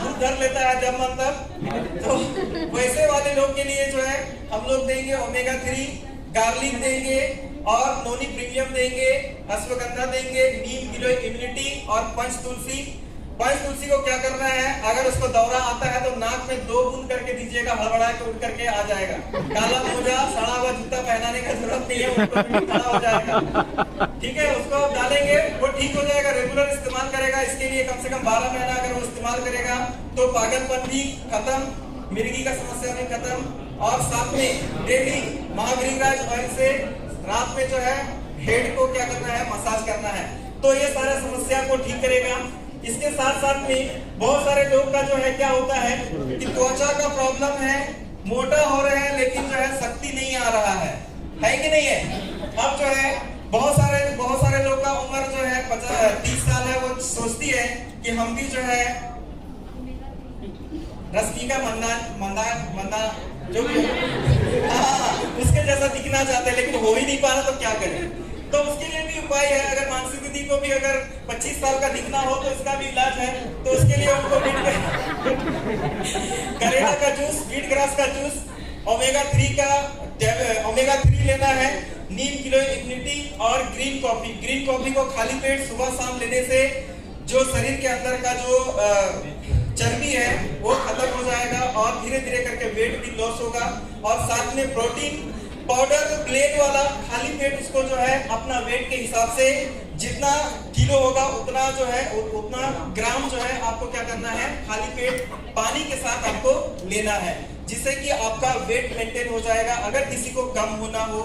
भूख धर लेता है जब मन तब, तो वैसे वाले लोग के लिए जो है हम लोग देंगे ओमेगा 3, गार्लिक देंगे और नोनी प्रीमियम देंगे, अश्वगंधा देंगे, नीम गिलोय इम्यूनिटी और पंच तुलसी। पंच तुलसी को क्या करना है, अगर उसको दौरा आता है तो नाक में 2 बूंद करके दीजिएगा, हड़बड़ा के उठ करके आ जाएगा। काला मोजा, सड़ा हुआ जूता पहनाने का जरूरत नहीं है, उसको खड़ा हो जाएगा। ठीक है, उसको आप डालेंगे वो ठीक हो जाएगा, रेगुलर इस्तेमाल करेगा। इसके लिए कम से कम 12 महीना अगर वो इस्तेमाल करेगा तो पागलपन भी खत्म, मिर्गी का समस्या भी खत्म। और साथ में डेली महाभृंगराज ऑयल से रात में जो है हेड को क्या करना है, मसाज करना है, तो ये सारा समस्या को ठीक करेगा। इसके साथ साथ में बहुत सारे लोग का जो है क्या होता है कि त्वचा का प्रॉब्लम है, मोटा हो रहे हैं लेकिन जो है शक्ति नहीं आ रहा है कि नहीं है। अब जो है बहुत सारे लोग का उम्र जो है 30 साल है, वो सोचती है कि हम भी जो है रश्मिका मंदाना जो उसके जैसा दिखना चाहते हैं, लेकिन हो ही नहीं पा रहा, तो क्या करें। तो उसके लिए भी उपाय है। अगर मानसी दीदी को भी अगर 25 साल का दिखना हो तो इसका भी इलाज है। तो उसके लिए उनको करेला का जूस, बीट ग्रास का जूस, ओमेगा 3 लेना है, नीम किलो इम्यूनिटी और ग्रीन कॉफी को खाली पेट सुबह शाम लेने से जो शरीर के अंदर का जो चर्बी है वो खत्म हो जाएगा और धीरे धीरे करके वेट भी लॉस होगा। और साथ में प्रोटीन पाउडर प्लेन वाला खाली पेट उसको जो है अपना वेट के हिसाब से जितना किलो होगा उतना जो है उतना ग्राम जो है आपको क्या करना है, खाली पेट पानी के साथ आपको लेना है, जिससे कि आपका वेट मेंटेन हो जाएगा। अगर किसी को कम होना हो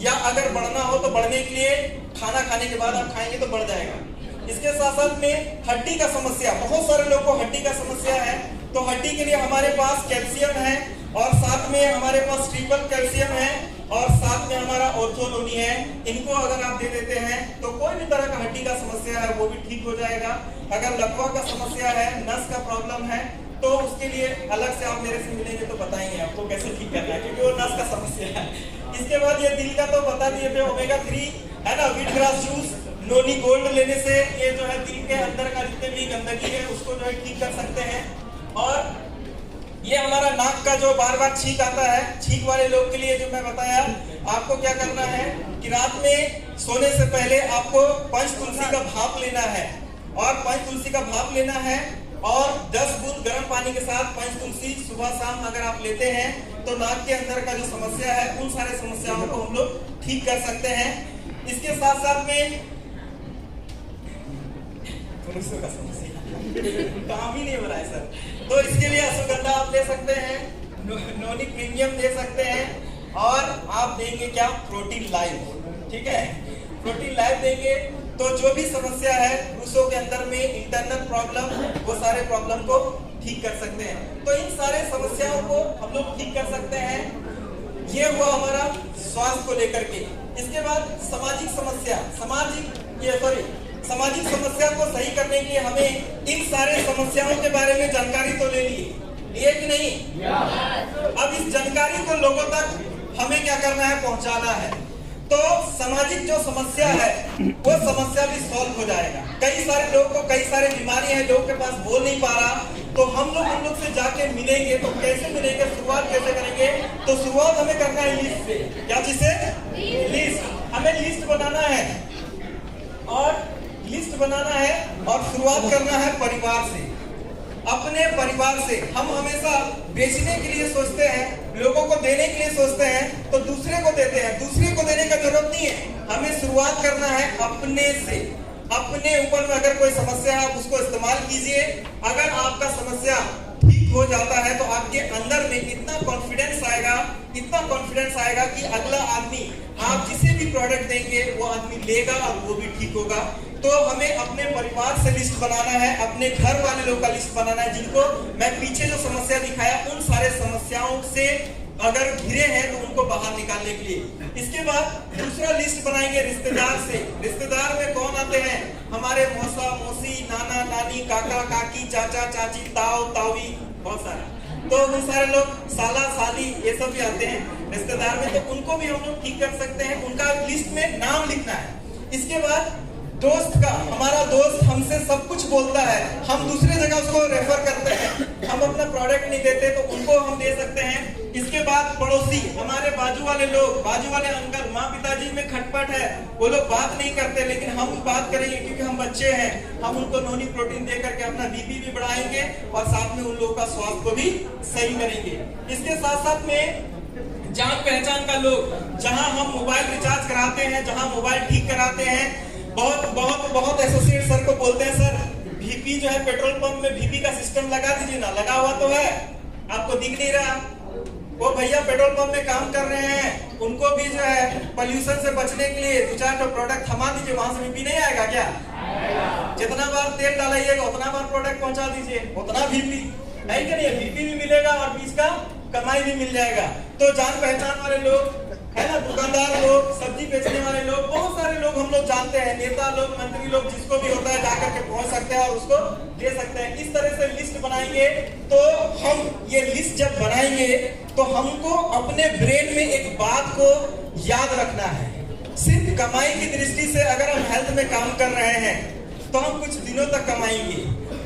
या अगर बढ़ना हो तो बढ़ने के लिए खाना खाने के बाद आप खाएंगे तो बढ़ जाएगा। इसके साथ साथ में हड्डी का समस्या, बहुत सारे लोगों को हड्डी का समस्या है, तो हड्डी के लिए हमारे पास कैल्शियम है और साथ में हमारे पास ट्रिपल कैल्शियम है और साथ में हमारा ऑर्थोलोनी है। इनको अगर आप दे देते हैं तो कोई भी तरह का हड्डी का समस्या है वो भी ठीक हो जाएगा। अगर लकवा का समस्या है, नस का प्रॉब्लम है, तो उसके लिए अलग से आप मेरे से मिलेंगे तो बताएंगे आपको कैसे ठीक करना है, क्योंकि वो नस का समस्या है। इसके बाद ये दिल का तो बता दिए थे, ओमेगा 3 है ना, व्हीट ग्रास जूस, नोनी गोल्ड लेने से ये जो है दिल के अंदर का जितने भी गंदगी है उसको जो है ठीक कर सकते हैं। और ये हमारा नाक का जो बार बार छींक आता है, छींक वाले लोग के लिए जो मैं बताया, आपको क्या करना है कि रात में सोने से पहले आपको पंचतुलसी का भाप लेना है और पंचतुलसी का भाप लेना है और 10 बूंद गर्म पानी के साथ पंचतुलसी सुबह शाम अगर आप लेते हैं तो नाक के अंदर का जो समस्या है उन सारे समस्याओं को हम लोग ठीक कर सकते हैं। इसके साथ साथ में पुरुषों का समस्या काम ही नहीं हो रहा है सर, तो इसके लिए अश्वगंधा आप ले सकते हैं, नोनी प्रीमियम दे सकते हैं और आप देंगे क्या, प्रोटीन लाइव। ठीक है, प्रोटीन लाइव देंगे तो जो भी समस्या है पुरुषों के अंदर में इंटरनल प्रॉब्लम, वो सारे प्रॉब्लम को ठीक कर सकते हैं। तो इन सारे समस्याओं को हम लोग ठीक कर सकते हैं। ये हुआ हमारा स्वास्थ्य को लेकर के। इसके बाद सामाजिक समस्या को सही करने के लिए हमें इन सारे समस्याओं के बारे में जानकारी तो ले लिए कि नहीं? अब इस जानकारी को लोगों तक हमें क्या करना है, पहुंचाना है। तो सामाजिक जो समस्या है वो समस्या भी सॉल्व हो जाएगा। कई सारे लोगों को कई सारे बीमारी है, लोगों के पास बोल नहीं पा रहा, तो हम लोग उन लोग से जाके मिलेंगे। तो कैसे मिलेंगे, शुरुआत कैसे करेंगे? तो शुरुआत हमें करना है लिस्ट से। क्या चीज से? लिस्ट। हमें लिस्ट बनाना है और शुरुआत करना है परिवार से, अपने परिवार से। हम हमेशा बेचने के लिए सोचते हैं, लोगों को देने के लिए सोचते हैं, तो दूसरे को देते हैं। दूसरे को देने का जरूरत नहीं है, हमें शुरुआत करना है अपने से। अपने ऊपर में अगर कोई समस्या है आप उसको इस्तेमाल कीजिए। अगर आपका समस्या ठीक हो जाता है तो आपके अंदर में इतना कॉन्फिडेंस आएगा कि अगला आदमी आप जिसे भी प्रोडक्ट देंगे वो आदमी लेगा और वो भी ठीक होगा। तो हमें अपने परिवार से लिस्ट बनाना है, अपने घर वाले लोगों का लिस्ट बनाना है, जिनको मैं पीछे जो समस्या दिखाया उन सारे समस्याओं से अगर घिरे हैं तो उनको बाहर निकालने के लिए। इसके बाद दूसरा लिस्ट बनाएंगे रिश्तेदार से। रिश्तेदार में कौन आते हैं? हमारे मौसा मौसी, नाना नानी, काका काकी, चाचा चाची, ताऊ तावी, बहुत सारा। तो वो सारे लोग, साला साली, ये सब भी आते हैं रिश्तेदार में, तो उनको भी हम लोग ठीक कर सकते हैं। उनका लिस्ट में नाम लिखना है। इसके बाद दोस्त का, हमारा दोस्त हमसे सब कुछ बोलता है, हम दूसरे जगह उसको रेफर करते हैं, हम अपना प्रोडक्ट नहीं देते तो उनको हम दे सकते हैं। इसके बाद पड़ोसी, हमारे बाजू वाले लोग, बाजू वाले अंकल, माँ पिताजी में खटपट है, वो लोग बात नहीं करते, लेकिन हम बात करेंगे क्योंकि हम बच्चे हैं। हम उनको नोनी प्रोटीन दे करके अपना बीपी भी बढ़ाएंगे और साथ में उन लोगों का स्वास्थ्य को भी सही करेंगे। इसके साथ साथ में जान पहचान का लोग, जहाँ हम मोबाइल रिचार्ज कराते हैं, जहाँ मोबाइल ठीक कराते हैं, बहुत एसोसिएट सर को बोलते हैं, सर बीपी जो है पेट्रोल पंप में बीपी का सिस्टम लगा दीजिए ना। लगा हुआ तो है, आपको दिख नहीं रहा। वो भैया पेट्रोल पंप में काम कर रहे हैं, उनको भी जो है पोल्यूशन से बचने के लिए 2-4 प्रोडक्ट थमा दीजिए, वहां से बीपी नहीं आएगा क्या? जितना बार तेल डालिएगा उतना बार प्रोडक्ट पहुंचा दीजिए, उतना बीपी है कि नहीं? बीपी भी मिलेगा और बीच का कमाई भी मिल जाएगा। तो जान पहचान वाले लोग है ना, दुकानदार लोग, सब्जी बेचने वाले लोग, बहुत सारे लोग हम लोग जानते हैं, नेता लोग, मंत्री लोग, जिसको भी होता है जाकर के पहुंच सकते हैं और उसको दे सकते हैं। इस तरह से लिस्ट बनाएंगे। तो हम ये लिस्ट जब बनाएंगे तो हमको अपने ब्रेन में एक बात को याद रखना है। सिर्फ कमाई की दृष्टि से अगर हम हेल्थ में काम कर रहे हैं तो हम कुछ दिनों तक कमाएंगे।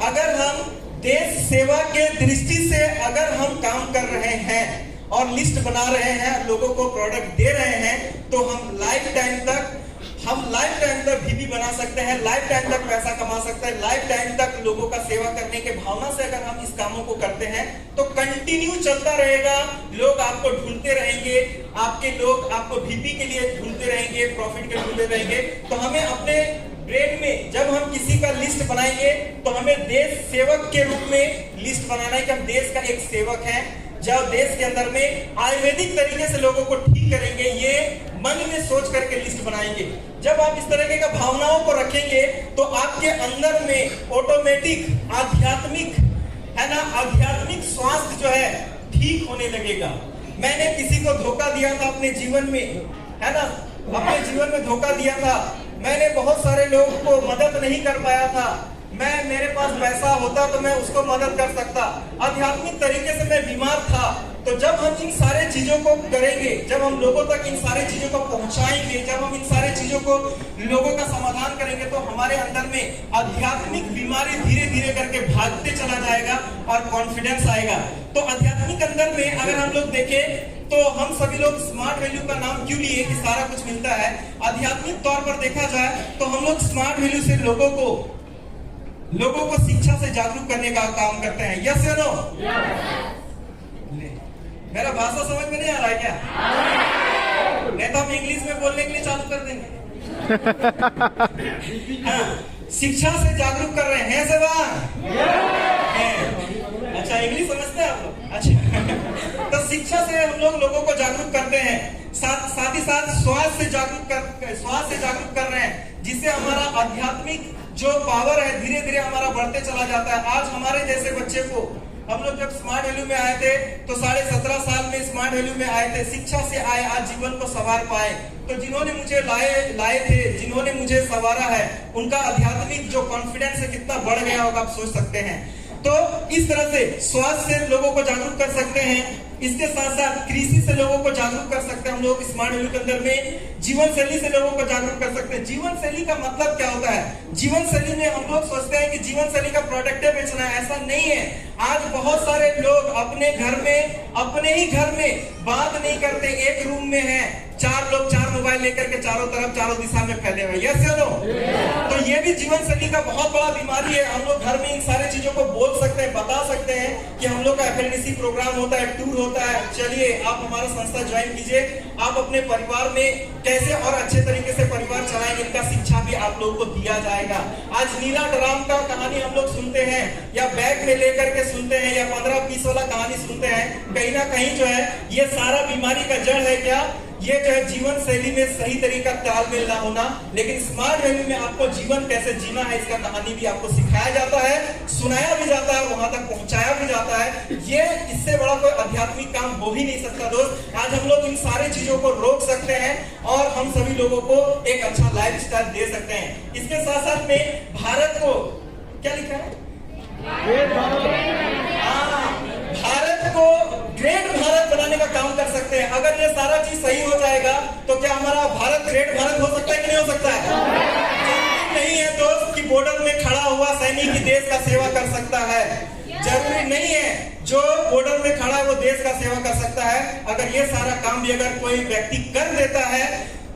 अगर हम देश सेवा के दृष्टि से अगर हम काम कर रहे हैं और लिस्ट बना रहे हैं, लोगों को प्रोडक्ट दे रहे हैं, तो हम लाइफ टाइम तक भी बना सकते हैं, लाइफ टाइम तक पैसा कमा सकते हैं, लाइफ टाइम तक लोगों का सेवा करने के भावना से अगर हम इस कामों को करते हैं तो कंटिन्यू चलता रहेगा। लोग आपको ढूंढते रहेंगे, आपके लोग आपको वीपी के लिए ढूंढते रहेंगे, प्रॉफिट के ढूंढते रहेंगे। तो हमें अपने ब्रेन में जब हम किसी का लिस्ट बनाएंगे तो हमें देश सेवक के रूप में लिस्ट बनाना है कि हम देश का एक सेवक हैं, जब देश के अंदर में आयुर्वेदिक तरीके से लोगों को ठीक करेंगे, ये मन में सोच करके लिस्ट बनाएंगे। जब आप इस तरह के भावनाओं को रखेंगे तो आपके अंदर में ऑटोमेटिक आध्यात्मिक स्वास्थ्य जो है ठीक होने लगेगा। मैंने किसी को धोखा दिया था अपने जीवन में, है ना, अपने जीवन में धोखा दिया था। मैंने बहुत सारे लोगों को मदद नहीं कर पाया था। मेरे पास पैसा होता तो मैं उसको मदद कर सकता। आध्यात्मिक तरीके से मैं बीमार था। तो जब हम इन सारे चीजों को करेंगे, जब हम लोगों तक इन सारे चीजों को पहुंचाएंगे, जब हम इन सारे चीजों को लोगों का समाधान करेंगे तो हमारे अंदर में आध्यात्मिक बीमारी धीरे धीरे करके भागते चला जाएगा और कॉन्फिडेंस आएगा। तो आध्यात्मिक अंदर में अगर हम लोग देखें तो हम सभी लोग स्मार्ट वैल्यू का नाम क्यों लिए कि सारा कुछ मिलता है। आध्यात्मिक तौर पर देखा जाए तो हम लोग स्मार्ट वैल्यू से लोगों को शिक्षा से जागरूक करने का काम करते हैं। यस या नो? मेरा भाषा समझ में नहीं आ रहा है क्या? नहीं तो हम इंग्लिश में बोलने के लिए चालू कर देंगे। हाँ, शिक्षा से जागरूक कर रहे हैं अच्छा, इंग्लिश समझते हैं आप लोग? अच्छा तो शिक्षा से हम लोग लोगों को जागरूक करते हैं, साथ ही साथ स्वास्थ्य से जागरूक कर रहे हैं, जिससे हमारा आध्यात्मिक जो पावर है धीरे धीरे हमारा बढ़ते चला जाता है। आज हमारे जैसे बच्चे को हम लोग जब स्मार्ट वैल्यू में आए थे तो 17.5 साल में स्मार्ट वैल्यू में आए थे, शिक्षा से आए, आज जीवन को संवार पाए। तो जिन्होंने मुझे लाए थे, जिन्होंने मुझे संवारा है, उनका आध्यात्मिक जो कॉन्फिडेंस है कितना बढ़ गया होगा आप सोच सकते हैं। तो इस तरह से स्वास्थ्य से लोगों को जागरूक कर सकते हैं। इसके साथ साथ कृषि से लोगों को जागरूक कर सकते हैं हम लोग स्मार्ट वैल्यू के अंदर में। जीवन शैली से लोगों को जागरूक कर सकते हैं। जीवन शैली का मतलब क्या होता है? जीवन शैली में हम लोग सोचते हैं कि जीवन शैली का प्रोडक्ट बेचना है, ऐसा नहीं है। आज बहुत सारे लोग अपने ही घर में बात नहीं करते, एक रूम में है, 4 लोग 4 मोबाइल लेकर के चारों तरफ चारों दिशा में फैले हुए। यस या नो? तो ये भी जीवन शैली का बहुत बड़ा बीमारी है। हम लोग घर में इन सारी चीजों को बोल सकते हैं, बता सकते हैं कि हम लोग का एफएलडीसी प्रोग्राम होता है, टूर होता है, चलिए आप हमारा संस्था ज्वाइन कीजिए। आप अपने परिवार में कैसे और अच्छे तरीके से परिवार चलाएंगे, इनका शिक्षा भी आप लोगों को दिया जाएगा। आज नीला ड्राम का कहानी हम लोग सुनते हैं या बैग में लेकर के सुनते हैं या 15-20 वाला कहानी सुनते हैं। कहीं ना कहीं जो है ये सारा बीमारी का जड़ है क्या? ये जो है जीवन शैली में सही तरीका तालमेल ना होना। लेकिन स्मार्ट वैल्यू में आपको जीवन कैसे जीना है इसका कहानी भी आपको सिखाया जाता है, सुनाया भी जाता है, वहां तक पहुंचाया भी जाता है। ये इससे बड़ा कोई आध्यात्मिक काम हो ही नहीं सकता दोस्त। आज हम लोग इन सारी चीजों को रोक सकते हैं और हम सभी लोगों को एक अच्छा लाइफ स्टाइल दे सकते हैं। इसके साथ साथ में भारत को क्या लिखा है? भारत को ग्रेट भारत बनाने का काम कर सकते हैं। अगर ये सारा चीज सही हो जाएगा तो क्या हमारा भारत ग्रेट भारत हो सकता है कि नहीं हो सकता है? नहीं है दोस्त कि बॉर्डर में खड़ा हुआ सैनिक ही देश का सेवा कर सकता है। जरूरी नहीं है जो बॉर्डर में खड़ा है वो देश का सेवा कर सकता है। अगर ये सारा काम भी अगर कोई व्यक्ति कर देता है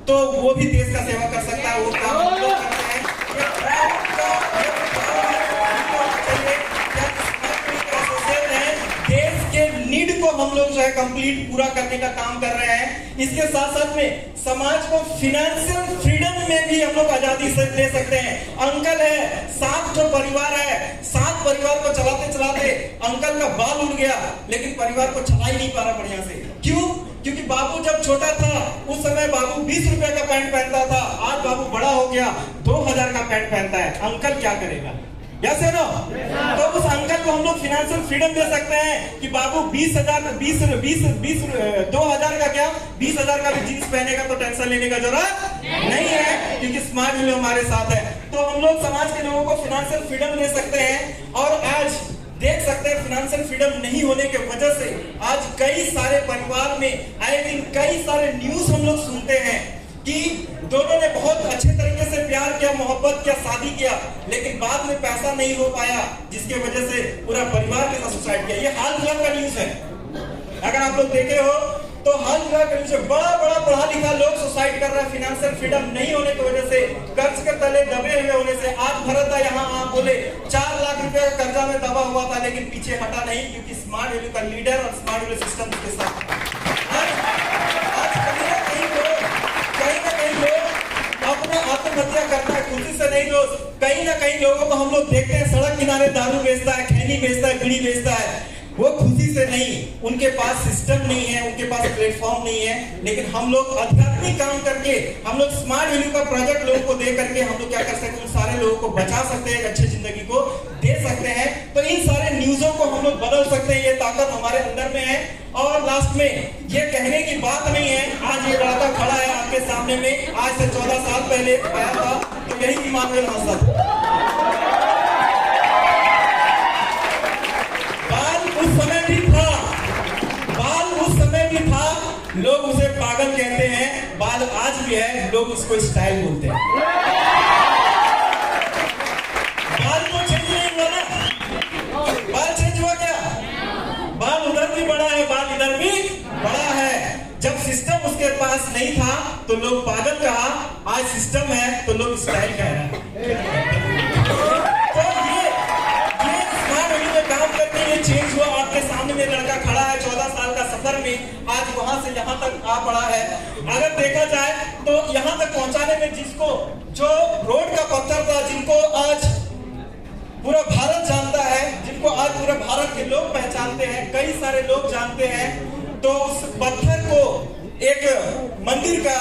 तो वो भी देश का सेवा कर सकता है। वो काम हम लोग करते हैं। नीड को हम लोग जो है कंप्लीट पूरा करने का काम कर रहे हैं। इसके साथ साथ में समाज को फिनेंशियल फ्रीडम में भी हम लोग आजादी से दे सकते हैं। अंकल है, 7 जो परिवार है, 7 परिवार को चलाते चलाते अंकल का बाल उड़ गया, लेकिन परिवार को चला ही नहीं पा रहा बढ़िया से। क्यों? क्योंकि बाबू जब छोटा था उस समय बाबू 20 रुपए का पैंट पहनता था, आज बाबू बड़ा हो गया 2000 का पैंट पहनता है। अंकल क्या करेगा? यस है ना? तो उस अंकल को हम लोग फाइनेंशियल फ्रीडम दे सकते हैं कि बाबू 20,000 2,000 का क्या 20,000 का भी जींस पहनेगा तो टेंशन लेने का जरूरत नहीं है, क्योंकि स्मार्ट वैल्यू हमारे साथ है। तो हम लोग समाज के लोगों को फाइनेंशियल फ्रीडम दे सकते हैं। और आज देख सकते हैं फाइनेंशियल फ्रीडम नहीं होने के वजह से आज कई सारे परिवार में आए दिन कई सारे न्यूज हम लोग सुनते हैं कि दोनों ने बहुत अच्छे तरीके से प्यार किया, मोहब्बत किया, शादी किया, लेकिन बाद में पैसा नहीं हो पाया, जिसके वजह से पूरा परिवार के साथ सुसाइड किया। ये हाल फिलहाल का न्यूज है, अगर आप लोग देखे हो तो हाल फिलहाल का न्यूज है। बड़ा बड़ा पढ़ा लिखा लोग सुसाइड कर रहा है फाइनेंशियल फ्रीडम नहीं होने की वजह से, कर्ज के तले दबे हुए होने से। आज भरत यहाँ आप बोले 4 लाख रुपया का कर्जा में दबा हुआ था, लेकिन पीछे हटा नहीं, क्योंकि स्मार्ट वैल्यू का लीडर और स्मार्ट वैल्यू सिस्टम के साथ। अपने आत्महत्या करता है खुशी से नहीं दोस्त। कहीं ना कहीं लोगों को हम लोग देखते हैं सड़क किनारे दारू बेचता है, खैनी बेचता है, बीड़ी बेचता है, वो खुशी से नहीं, उनके पास सिस्टम नहीं है, उनके पास प्लेटफॉर्म नहीं है। लेकिन हम लोग आध्यात्मिक काम करके, हम लोग स्मार्ट वैल्यू का प्रोजेक्ट लोगों को दे करके हम लोग क्या कर सकते हैं, उन सारे लोगों को बचा सकते हैं, अच्छी जिंदगी को दे सकते हैं। तो इन सारे न्यूज़ों को हम लोग बदल सकते हैं, ये ताकत हमारे अंदर में है। और लास्ट में ये कहने की बात नहीं है, आज ये लड़का खड़ा है आपके सामने में, आज से 14 साल पहले आया था, तो यही इमानुएल हसन। बाल उस समय भी था, बाल उस समय भी था, लोग उसे पागल कहते हैं, बाल आज भी है, लोग उसको स्टाइल बोलते हैं। बाल तो चेंज नहीं हुआ ना, बाल चेंज हुआ क्या? बाल उधर भी बड़ा है, बाल इधर भी बड़ा है। जब सिस्टम उसके पास नहीं था तो लोग पागल कहा, आज सिस्टम है तो लोग स्टाइल कह रहे हैं। तो ये स्मार्ट वैल्यू में काम करके ये चेंज हुआ। आपके सामने में लड़का खड़ा है, 14 साल का सफर में आज वहां से यहाँ तक आ पड़ा है। अगर देखा जाए तो यहाँ तक पहुंचाने में जिसको, जो रोड का पत्थर था, जिनको आज पूरा भारत जानता है, जिनको आज पूरा भारत के लोग पहचानते हैं, कई सारे लोग जानते हैं, तो उस पत्थर को एक मंदिर का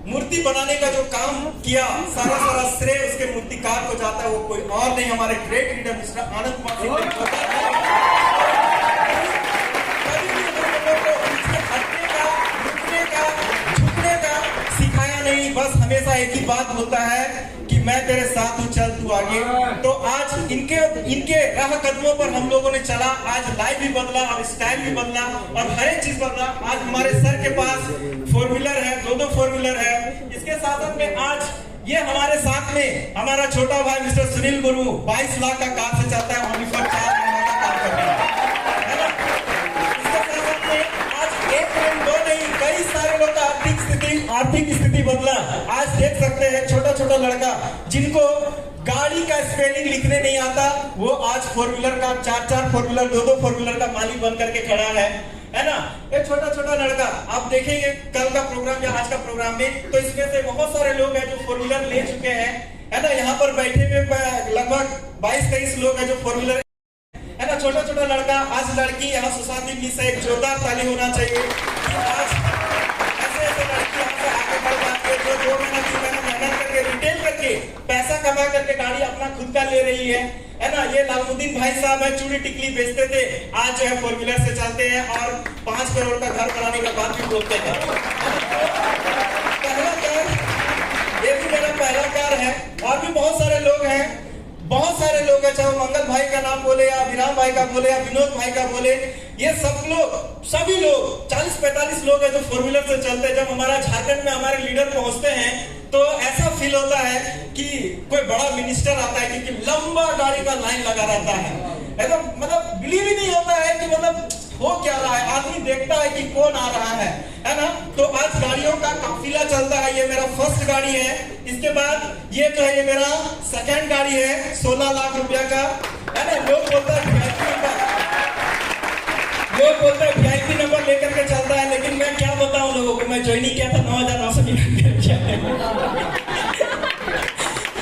मूर्ति बनाने का जो काम किया, सारा श्रेय उसके मूर्तिकार को जाता है। वो कोई और नहीं, हमारे great leader mister Anand Kumar Singh ने झुकने का सिखाया नहीं, बस हमेशा एक ही बात होता है कि मैं तेरे साथ हूँ, चल तू आगे। तो आज इनके राह कदमों पर हम लोगों ने चला, आज लाइफ भी बदला और स्टाइल भी बदला और हर एक चीज बदला। आज हमारे सर के पास 4 व्हीलर है, 2 4 व्हीलर है। इसके साथ में आज ये हमारे साथ में हमारा छोटा भाई मिस्टर सुनील गुरु 22 लाख का कार से चलता है, हम 4 महीने का काम करता है ना। इसके साथ में आज 1 नहीं 2 नहीं, कई सारे लोग का आर्थिक स्थिति बदला। आज देख सकते हैं छोटा लड़का जिनको गाड़ी का स्पेलिंग लिखने नहीं आता, वो आज 4 व्हीलर का 4 4 व्हीलर 2 4 व्हीलर का मालिक बन करके खड़ा है ना। एक छोटा लड़का आप देखेंगे कल का प्रोग्राम या आज का प्रोग्राम में, तो इसमें से बहुत सारे लोग हैं जो 4 व्हीलर ले चुके हैं, है ना। यहाँ पर बैठे हुए लगभग 22-23 लोग हैं जो 4 व्हीलर, है ना। छोटा लड़का, आज लड़की यहाँ सुशांत मिस है, एक जोरदार ताली होना चाहिए। आज ऐसे लड़की यहाँ से आगे बढ़ जाती है, जो 2 महीना 3 महीना मेहनत करके रिटेल करके पैसा कमा करके गाड़ी अपना खुद का ले रही है ना। ये लालमुद्दीन भाई साहब है, चूड़ी टिकली बेचते थे, आज जो है 4 व्हीलर से चलते हैं और 5 करोड़ का घर बनाने का बात भी बोलते हैं। पहला कार, ये भी मेरा पहला कार है। और भी बहुत सारे लोग हैं, बहुत सारे लोग हैं, चाहे मंगल भाई का नाम बोले या विराम भाई का बोले या विनोद भाई का बोले, ये सब लोग, सभी लोग 40-45 लोग हैं जो 4 व्हीलर से चलते हैं। जब हमारा झारखंड में हमारे लीडर पहुंचते हैं तो ऐसा फील होता है कि कोई बड़ा मिनिस्टर आता है, क्योंकि लंबा गाड़ी का लाइन लगा रहता है तो मतलब बिलीव ही नहीं होता है कि मतलब हो क्या रहा है। आदमी देखता है कि कौन आ रहा है ना। तो आज गाड़ियों का काफिला चलता है। ये मेरा फर्स्ट गाड़ी है, इसके बाद ये जो है ये मेरा सेकंड गाड़ी है 16 लाख रुपया का, है ना। लोग बोलते हैं VIP नंबर लेकर के चलता है, लेकिन मैं क्या बताऊं लोगों को, मैं ज्वाइनिंग किया था 9,999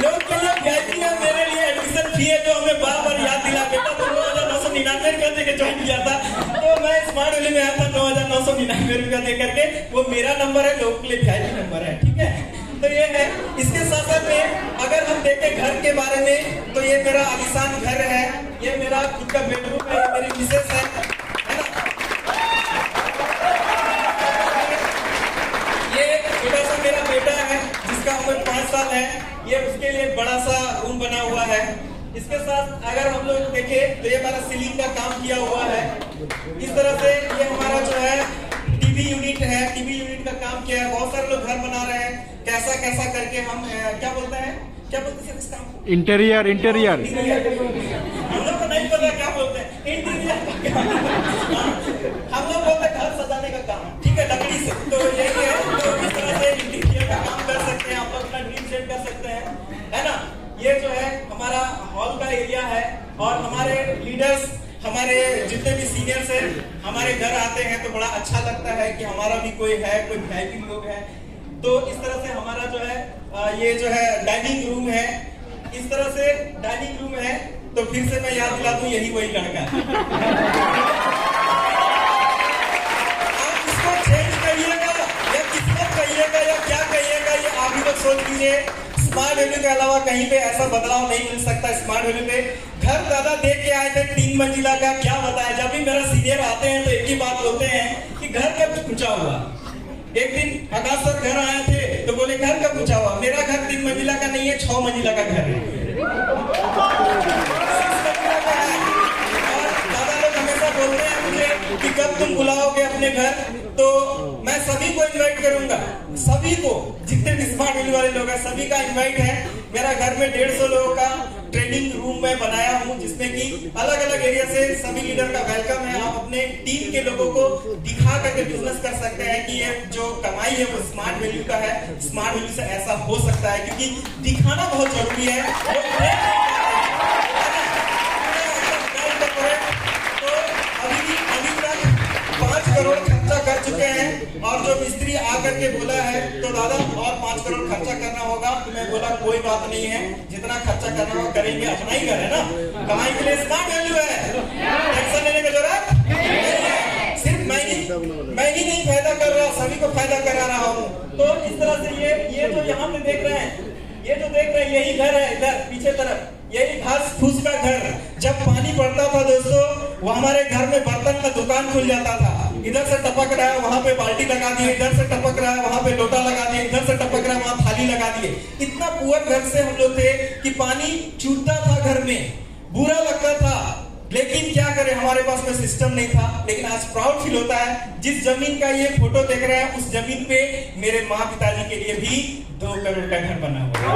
लोग के लिए VIP है, मेरे लिए एडमिशन फी है जो हमें बार याद दिला, बेटा तो 9,999 रुपया देकर ज्वाइन किया था। तो मैं स्मार्ट वैल्यू में आया था 9,999 रुपया देकर के, वो मेरा नंबर है, लोगों के लिए VIP नंबर है, ठीक है। तो ये है। इसके साथ साथ में अगर हम देखें घर के बारे में तो ये मेरा आलीशान घर है, ये मेरा खुद का बेडरूम है, ये मेरी मिसेस है ना। ये छोटा सा मेरा बेटा है जिसका उम्र 5 साल है, ये उसके लिए बड़ा सा रूम बना हुआ है। इसके साथ अगर हम लोग देखें तो ये हमारा सीलिंग का काम किया हुआ है। इस तरह से ये हमारा जो है टीवी यूनिट है, टीवी यूनिट का काम किया है। बहुत सारे लोग घर बना रहे हैं, कैसा कैसा करके हम क्या बोलते हैं इस काम को? इंटीरियर हम लोग को नहीं पता क्या बोलते हैं इंटीरियर का काम। हम लोग बोलते हैं घर सजाने का काम, ठीक है, लकड़ी से। तो यही है, तो इस तरह से इंटीरियर का काम कर सकते हैं आप लोग, अपना ड्रीम सेट कर सकते हैं, है ना। ये जो है हमारा हॉल का एरिया है और हमारे लीडर्स, हमारे जितने भी सीनियर्स हैं हमारे घर आते हैं तो बड़ा अच्छा लगता है कि हमारा भी कोई है, कोई वीआईपी लोग है। तो इस तरह से हमारा जो है ये जो है डाइनिंग रूम है, इस तरह से डाइनिंग रूम है। तो फिर से मैं याद दिला दूं, यही वही लड़का है। आप इसको चेंज करिएगा या किस्मत कहिएगा या क्या कहिएगा, ये आप ही लोग सोच लीजिए। स्मार्ट वैल्यू के अलावा कहीं पे ऐसा बदलाव नहीं मिल सकता। स्मार्ट वैल्यू पे घर दादा देख के आए थे 3 मंजिला का, क्या बताया। जब भी मेरा सीनियर आते हैं तो एक ही बात बोलते हैं कि घर कब पूछा हुआ। एक दिन आकाश सर घर आए थे तो बोले घर कब पूछा हुआ। मेरा घर 3 मंजिला का नहीं है, 6 मंजिला का घर है, 6 मंजिला का है। और दादा लोग हमेशा बोलते हैं मुझे कि कब तुम बुलाओगे अपने घर, तो मैं सभी को इनवाइट करूंगा, सभी को, जितने भी स्मार्ट वैल्यू वाले लोग हैं सभी का इनवाइट है। मेरा घर में 150 लोगों का ट्रेनिंग रूम में बनाया हूं, जिसमें कि अलग अलग एरिया से सभी लीडर का वेलकम है। आप अपने टीम के लोगों को दिखा करके बिजनेस कर सकते हैं कि ये जो कमाई है वो स्मार्ट वैल्यू का है। स्मार्ट वैल्यू से ऐसा हो सकता है क्योंकि दिखाना बहुत जरूरी है। तो अभी तक 5 करोड़ खर्चा कर चुके हैं और जो मिस्त्री आकर के बोला है तो दादा और 5 करोड़ खर्चा करना होगा। तो मैं बोला कोई बात नहीं है, जितना खर्चा करना होगा करेंगे, अपना ही घर है ना, कमाई के लिए स्मार्ट वैल्यू है, टेंशन लेने की जरूरत नहीं है। सिर्फ मैं ही नहीं फायदा कर रहा, सभी को फायदा करा रहा हूँ। तो इस तरह से ये जो यहाँ पे देख रहे हैं, ये जो देख रहे हैं यही घर है, इधर पीछे तरफ यही घास फूस का घर। जब पानी पड़ता था दोस्तों, वो हमारे घर में बर्तन का दुकान खुल जाता था। इधर से टपक रहा है वहां पे बाल्टी लगा दिए, इधर से टपक रहा है वहां पे लोटा लगा दिए, इधर से टपक रहा है वहां थाली लगा दिए। इतना पुअर घर से हम लोग थे कि पानी छूटता था घर में, बुरा लगता था। लेकिन क्या करें, हमारे पास कोई सिस्टम नहीं था। लेकिन आज प्राउड फील होता है, जिस जमीन का ये फोटो देख रहे हैं उस जमीन पे मेरे माँ पिताजी के लिए भी 2 करोड़ का घर बना हुआ है।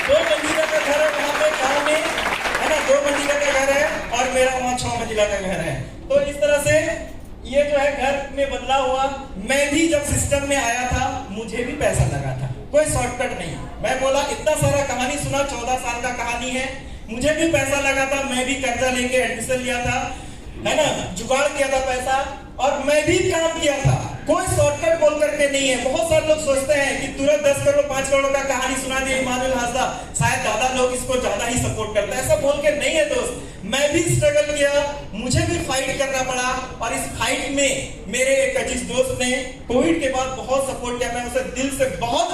2 मंजिला का घर है वहां पे गाँव में, है ना, 2 मंजिला का घर है और मेरा वहां 6 मंजिला का घर है। तो इस तरह से ये जो है घर में बदलाव हुआ। मैं भी जब सिस्टम में आया था मुझे भी पैसा लगा था, कोई शॉर्टकट नहीं। मैं बोला इतना सारा कहानी सुना, 14 साल का कहानी है, मुझे भी पैसा लगा था, मैं भी कर्जा लेके एडमिशन लिया था, है ना, जुगाड़ किया था पैसा और मैं भी काम किया था। कोई शॉर्टकट बोल करके नहीं है। बहुत सारे लोग सोचते हैं कि तुरंत 10 करोड़ 5 करोड़ का कहानी सुना दिया इमानुल हासदा, शायद दादा लोग इसको ज्यादा ही सपोर्ट करते हैं। ऐसा बोल के नहीं है दोस्त, मैं भी स्ट्रगल किया, मुझे भी फाइट करना पड़ा और इस फाइट में मेरे एक अजीज दोस्त ने कोविड के बाद बहुत सपोर्ट किया। मैं उसे दिल से बहुत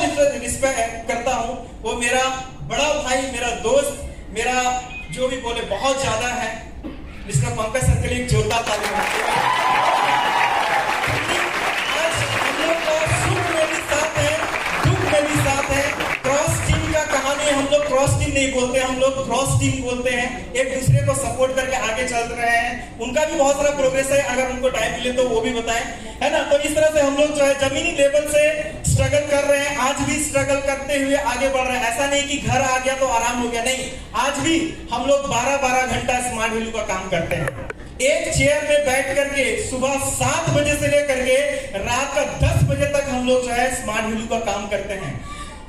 रिस्पेक्ट करता हूँ। वो मेरा बड़ा भाई, मेरा दोस्त, मेरा जो भी बोले बहुत ज्यादा है। मिस्टर पंकज सर के लिए एक जोरदार ताली बजाइए। हम लोग क्रॉस टीम नहीं बोलते, हम लोग क्रॉस टीम बोलते हैं। एक दूसरे को सपोर्ट करके आगे चल रहे हैं। उनका भी बहुत सारा प्रोग्रेस है, अगर उनको टाइम मिले तो वो भी बताएं, है ना। तो इस तरह से हम लोग जो है जमीनी लेवल से स्ट्रगल कर रहे हैं, आज भी स्ट्रगल करते हुए आगे बढ़ रहे हैं। ऐसा नहीं कि घर आ गया तो आराम हो गया, नहीं, आज भी हम लोग 12-12 घंटा स्मार्ट वैल्यू का काम करते हैं। एक चेयर में बैठ करके सुबह 7 बजे से लेकर के रात का 10 बजे तक हम लोग जो है स्मार्ट वैल्यू का काम करते हैं।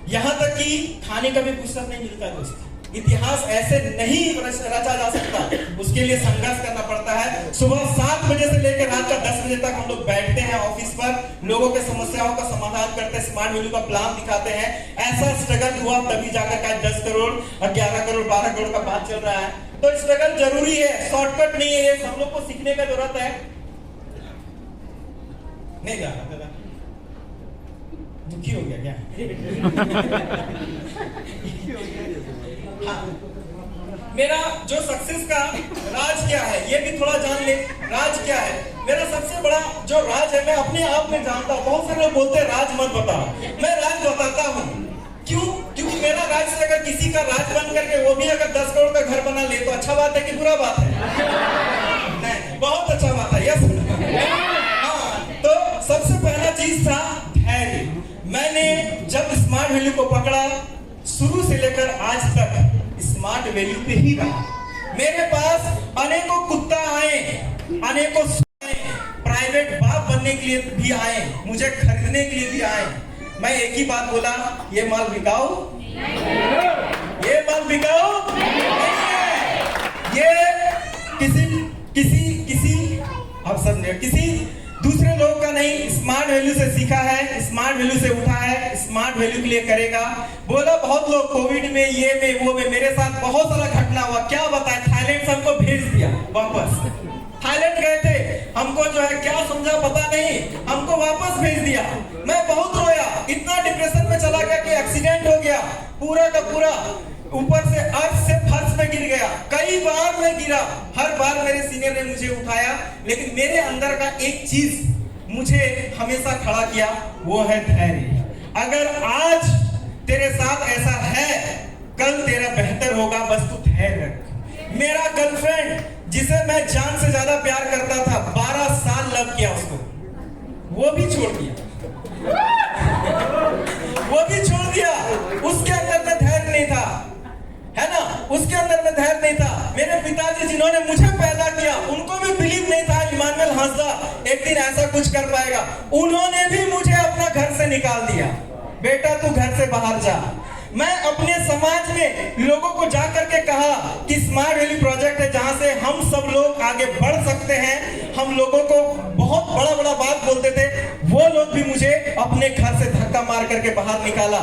यहाँ तक कि खाने का भी फुर्सत नहीं मिलता दोस्त। इतिहास ऐसे नहीं रचा जा सकता, उसके लिए संघर्ष करना पड़ता है। सुबह 7 बजे से लेकर रात का 10 बजे तक हम लोग बैठते हैं ऑफिस पर, लोगों के समस्याओं का समाधान करते हैं, स्मार्ट वैल्यू का प्लान दिखाते हैं। ऐसा स्ट्रगल हुआ तभी जाकर का 10 करोड़ और 11 करोड़ 12 करोड़ का बात चल रहा है। तो स्ट्रगल जरूरी है, शॉर्टकट नहीं है, ये सब लोग को सीखने का जरूरत है। नहीं जा रहा दुखी हो गया क्या? हाँ, मेरा जो सक्सेस का राज क्या है ये भी थोड़ा जान ले। राज क्या है? मेरा सबसे बड़ा जो राज है मैं अपने आप में जानता हूँ। बहुत सारे लोग बोलते हैं राज मत बता, मैं राज बताता हूँ। क्यों? क्योंकि मेरा राज से अगर किसी का राज बन करके वो भी अगर 10 करोड़ का घर बना ले तो अच्छा बात है कि बुरा बात है? नहीं, बहुत अच्छा बात है। यस। हाँ, तो सबसे पहला चीज था धैर्य। मैंने जब स्मार्ट वैल्यू को पकड़ा, शुरू से लेकर आज तक स्मार्ट वैल्यू पे ही रहा। मेरे पास अनेकों कुत्ता आए, अनेकों प्राइवेट बाप बनने के लिए भी आए, मुझे खरीदने के लिए भी आए। मैं एक ही बात बोला, ये माल बिकाओ, ये माल बिकाओ नहीं है। ये किसी अब समझे, किसी दूसरे लोग का नहीं, स्मार्ट वैल्यू से सीखा है, स्मार्ट वैल्यू से उठा है, स्मार्ट वैल्यू के लिए करेगा। बोला बहुत लोग कोविड में, ये में, वो में, मेरे साथ बहुत सारा घटना हुआ। क्या बताएं, थाईलैंड से हमको भेज दिया वापस। थाईलैंड गए थे, हमको जो है क्या समझा पता नहीं, हमको वापस भेज दिया। मैं बहुत रोया, इतना डिप्रेशन में चला गया कि एक्सीडेंट हो गया, पूरा का पूरा ऊपर से अर्थ से फर्श में गिर गया। कई बार मैं गिरा, हर बार मेरे सीनियर ने मुझे उठाया, लेकिन मेरे अंदर का एक चीज मुझे हमेशा खड़ा किया, वो है धैर्य। अगर आज तेरे साथ ऐसा है, कल तेरा बेहतर होगा, बस तू धैर्य रख। मेरा गर्लफ्रेंड जिसे मैं जान से ज्यादा प्यार करता था, 12 साल लव किया उसको, वो भी छोड़ दिया। वो भी छोड़ दिया। उसके अंदर में धैर्य नहीं था, है ना? उसके अंदर में धैर्य नहीं था। मेरे पिताजी जिन्होंने मुझे पैदा किया, उनको भी बिलीव नहीं था इमानुएल हांसदा एक दिन ऐसा कुछ कर पाएगा। उन्होंने भी मुझे अपना घर से निकाल दिया, बेटा तू घर से बाहर जा। मैं अपने समाज में लोगों को जाकर के कहा कि स्मार्ट वैल्यू प्रोजेक्ट है जहां से हम सब लोग आगे बढ़ सकते हैं। हम लोगों को बहुत बड़ा बड़ा बात बोलते थे, वो लोग भी मुझे अपने घर से धक्का मार करके बाहर निकाला।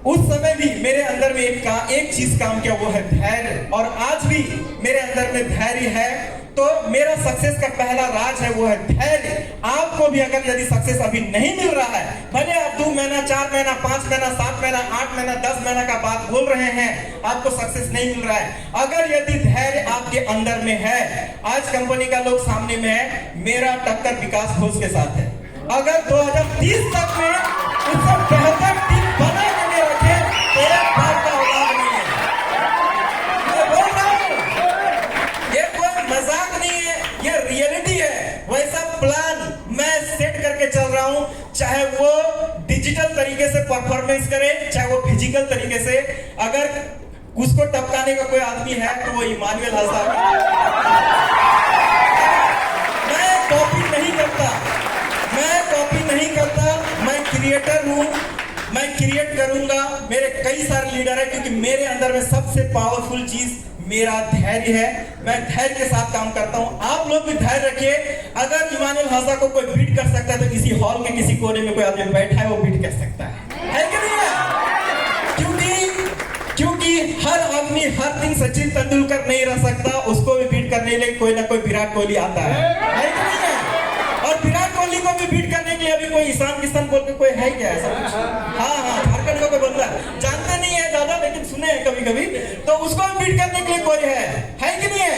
उस समय भी मेरे अंदर में एक चीज काम किया, वो है धैर्य। और आज भी मेरे अंदर में धैर्य है। तो मेरा सक्सेस का पहला राज है, वो है धैर्य। आपको भी अगर यदि सक्सेस अभी नहीं मिल रहा है, भले आप 2 महीना, 4 महीना, 5 महीना, 7 महीना, 8 महीना, 10 महीना का बात बोल रहे हैं, आपको सक्सेस नहीं मिल रहा है, अगर यदि धैर्य आपके अंदर में है, आज कंपनी का लोग सामने में है, मेरा टक्कर विकास घोष के साथ है। अगर 2030 तक में उससे बेहतर टीम बना के रखे, तो एक बार का औलाद नहीं है। मैं बोल रहा हूं, ये कोई मजाक नहीं है, ये रियलिटी है। वैसा प्लान मैं सेट करके चल रहा हूं, चाहे वो डिजिटल तरीके से परफॉर्मेंस करे, चाहे वो फिजिकल तरीके से। अगर उसको टपकाने का कोई आदमी है तो वो इमानुएल हांसदा। मैं कॉपी नहीं करता, मैं क्रिएटर हूं, मैं क्रिएट करूंगा। मेरे कई सारे लीडर हैं, क्योंकि मेरे अंदर में सबसे पावरफुल चीज मेरा धैर्य है। मैं धैर्य के साथ काम करता हूं। आप लोग भी धैर्य रखिए। अगर इमानुएल हांसदा को कोई बीट कर सकता है तो किसी हॉल के किसी कोने में कोई आदमी बैठा है, वो बीट कर सकता है कि नहीं है? क्योंकि हर आदमी हर दिन सचिन तेंदुलकर नहीं रह सकता, उसको भी बीट करने के लिए कोई ना कोई विराट कोहली आता है कि नहीं है? और विराट कोहली को भी बीट करने के लिए अभी कोई ईशान किशन बोल के कोई है क्या ऐसा कुछ? हाँ, झारखंड का कोई बंदा जानते नहीं है ज्यादा, लेकिन सुने हैं कभी कभी, तो उसको भी बीट करने के लिए कोई है कि नहीं है?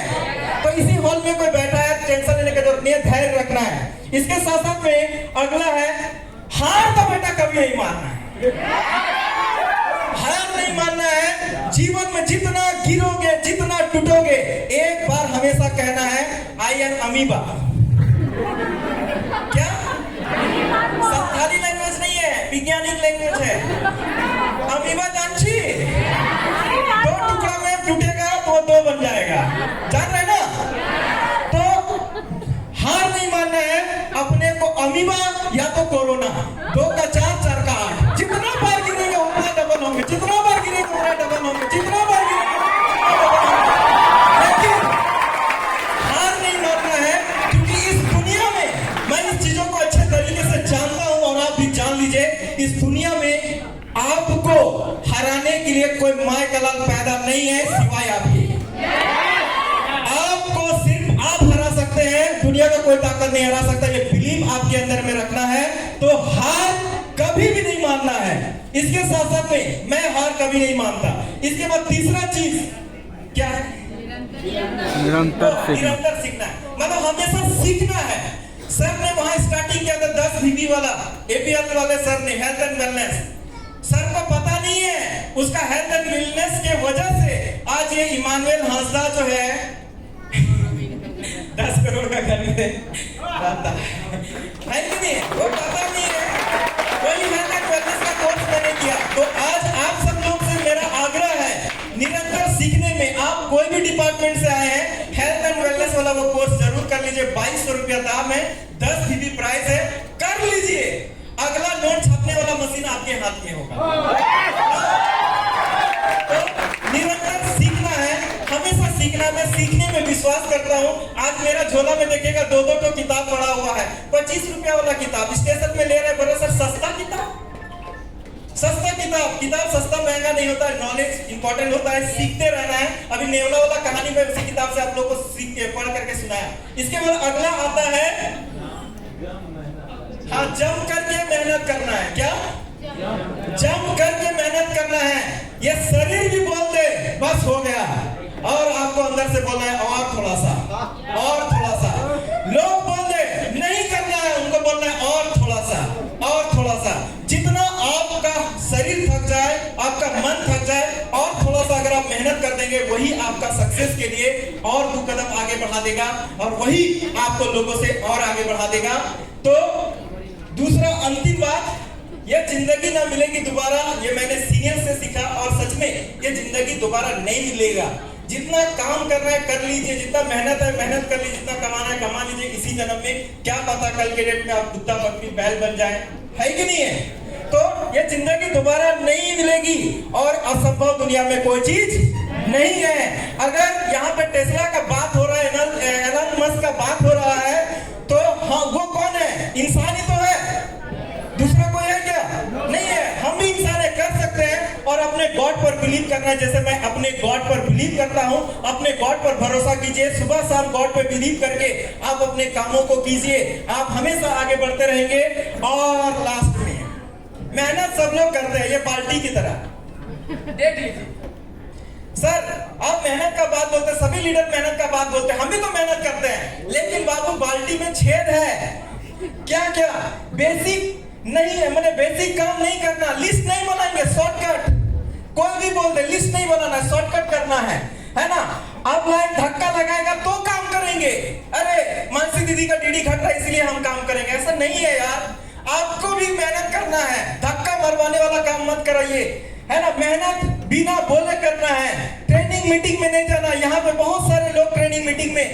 तो इसी हॉल में कोई बैठा है, टेंशन लेने की जरूरत नहीं है, धैर्य रखना है। इसके साथ साथ में अगला है, हार तो बेटा कभी नहीं मानना है। हार नहीं मानना है। जीवन में जितना गिरोगे, जितना टूटोगे, एक बार हमेशा कहना है, आई एम अमीबा। क्या? संथाली लैंग्वेज नहीं है, वैज्ञानिक लैंग्वेज है। अमीबा जानची, 2 टुकड़ा में टूटेगा तो 2 बन जाएगा, जान रहे ना? तो हार नहीं मानना है। अपने को अमीबा या तो कोरोना, 2 का 4, 4 का 8, जितना बार गिरेगा उतना डबल होंगे, जितना बार गिरेगा उतना डबल होंगे, जितना बार गिरेगा उतना डबल होंगे। लेकिन हार नहीं मानना है, क्योंकि इस दुनिया में मैं इस चीजों को अच्छे तरीके से जानता हूं, और आप भी जान लीजिए, इस दुनिया में आपको हराने के लिए कोई माय का लाल पैदा नहीं है सिवाय आपके। आपको सिर्फ आप हरा सकते हैं, दुनिया का कोई ताकत नहीं हरा सकता। ये बिलीव आपके अंदर में रखना है। तो हार कभी भी नहीं मानना है। इसके साथ साथ में मैं हार कभी नहीं मानता। इसके बाद तीसरा चीज क्या है? निरंतर सीखना है, मतलब हमेशा सीखना है। सर ने वहां स्टार्टिंग किया था 10 VB वाला, APL वाले सर ने, हेल्थ एंड वेलनेस। सर को पता नहीं है उसका हेल्थ एंड वेलनेस के वजह से आज ये इमानुएल हांसदा जो है 10 करोड़ का घर में रहता है कि नहीं? वो पता नहीं है। वही हेल्थ एंड वेलनेस का कोर्स मैंने किया। तो आज आप सब लोग से मेरा आग्रह है, निरंतर सीखने में, आप कोई भी डिपार्टमेंट से आए हैं, हेल्थ एंड वेलनेस वाला वो कोर्स जरूर कर लीजिए। 2200 रुपया दाम है, 10 VB प्राइस है, कर लीजिए। अगला नोट छापने वाला मशीन आपके हाथ में होगा। तो निरंतर सीखना है, हमेशा सीखना। मैं सीखने में विश्वास करता हूँ। आज मेरा झोला में देखिएगा 2-2 तो किताब पड़ा हुआ है। 25 रुपया वाला किताब स्टेशन में ले रहे, बोले सर सस्ता किताब। सस्ता किताब सस्ता महंगा नहीं होता है। नॉलेज इंपॉर्टेंट होता है, सीखते रहना है। अभी नेवला वाला कहानी में उसी किताब से आप लोग को सीख के पढ़ करके सुनाया। इसके बाद अगला आता है, हाँ, जम करके मेहनत करना है। क्या? जम करके मेहनत करना है। ये शरीर भी बोल दे बस हो गया, और आपको अंदर से बोलना है और थोड़ा सा, और थोड़ा सा। लोग बोल दे नहीं करना है, उनको बोलना है और थोड़ा सा, और थोड़ा सा। जितना आपका शरीर थक जाए, आपका मन थक जाए, और थोड़ा सा अगर आप मेहनत कर देंगे, वही आपका सक्सेस के लिए और 2 कदम आगे बढ़ा देगा, और वही आपको लोगों से और आगे बढ़ा देगा। तो दूसरा अंतिम बात, ये जिंदगी ना मिलेगी दोबारा, ये मैंने सीनियर से सीखा, और सच में ये जिंदगी दोबारा नहीं मिलेगा। जितना काम करना है कर लीजिए, जितना मेहनत है मेहनत कर लीजिए, जितना कमाना है कमा लीजिए इसी जन्म में। क्या पता कल के डेट में आप कुत्ता बकरी बैल बन जाए, है कि नहीं है? तो ये जिंदगी दोबारा नहीं मिलेगी, और असंभव दुनिया में कोई चीज नहीं है। अगर यहाँ पे टेस्ला का बात हो रहा है, एलन मस्क का बात हो रहा है, तो हाँ, वो कौन है? इंसान ही तो है, दूसरा कोई है क्या? नहीं है। हम भी इंसान है, कर सकते हैं, और अपने गॉड पर बिलीव करना है। जैसे मैं अपने गॉड पर बिलीव करता हूँ, अपने गॉड पर भरोसा कीजिए। सुबह शाम गॉड पर बिलीव करके आप अपने कामों को कीजिए, आप हमेशा आगे बढ़ते रहेंगे। और लास्ट में मेहनत सब लोग करते हैं, ये बाल्टी की तरह। देख लीजिए सर, आप मेहनत का बात बोलते हैं, सभी लीडर मेहनत का बात बोलते हैं, हम भी तो मेहनत करते हैं, लेकिन बाबू बाल्टी में छेद है। क्या क्या? बेसिक नहीं है, मैंने बेसिक काम नहीं करना, लिस्ट नहीं बनाएंगे, शॉर्टकट। कोई भी बोल दे लिस्ट नहीं बनाना, शॉर्टकट करना है ना? अब लाइन धक्का लगाएगा तो काम करेंगे। अरे मानसी दीदी का डीडी घट रहा है इसलिए हम काम करेंगे, ऐसा नहीं है यार। आपको भी मेहनत करना है, धक्का मरवाने वाला काम मत कराइए, है ना? मेहनत बिना बोले करना है। ट्रेनिंग मीटिंग में नहीं जाना। यहाँ पे बहुत सारे लोग ट्रेनिंग मीटिंग में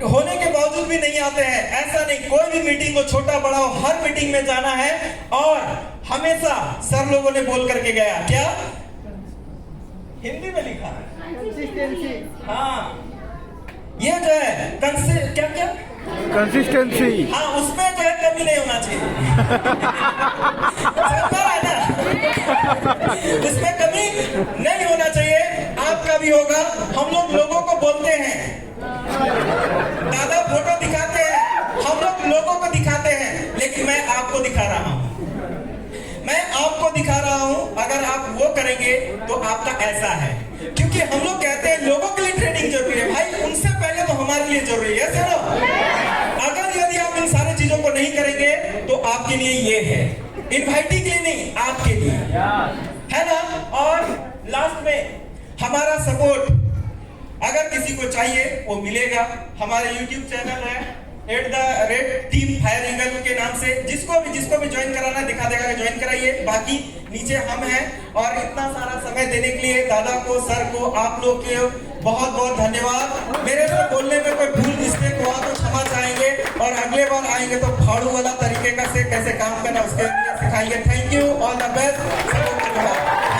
होने के बावजूद भी नहीं आते हैं। ऐसा नहीं, कोई भी मीटिंग हो, छोटा बड़ा हो, हर मीटिंग में जाना है। और हमेशा सर लोगों ने बोल करके गया, क्या हिंदी में लिखा है? हाँ, ये जो है क्या क्या कंसिस्टेंसी, हाँ, उसमें जो है कमी नहीं होना चाहिए। है ना? उसमें कमी नहीं होना चाहिए। आपका भी होगा। हम लोग लोगों को बोलते हैं, दादा फोटो दिखाते हैं, हम लोग लोगों को दिखाते हैं, लेकिन मैं आपको दिखा रहा हूं, मैं आपको दिखा रहा हूं। अगर आप वो करेंगे तो आपका ऐसा है, क्योंकि हम लोग कहते हैं लोगों के लिए ट्रेनिंग जरूरी है। भाई उनसे पहले तो हमारे लिए जरूरी है। चलो, अगर यदि आप इन सारी चीजों को नहीं करेंगे तो आपके लिए ये है, इनवाइटिंग के लिए नहीं, आपके लिए, है ना? और लास्ट में हमारा सपोर्ट अगर किसी को चाहिए वो मिलेगा। हमारे YouTube चैनल है @team फायर एंगल के नाम से, जिसको भी ज्वाइन कराना है दिखा देगा कि ज्वाइन कराइए। बाकी नीचे हम हैं। और इतना सारा समय देने के लिए दादा को, सर को, आप लोग के बहुत बहुत धन्यवाद। मेरे से बोलने में कोई भूल मिस्टेक हुआ तो क्षमा चाहेंगे, और अगले बार आएंगे तो फाड़ू वाला तरीके का से कैसे काम करना उसके लिए सिखाएंगे। Thank you, all the best, सबको धन्यवाद।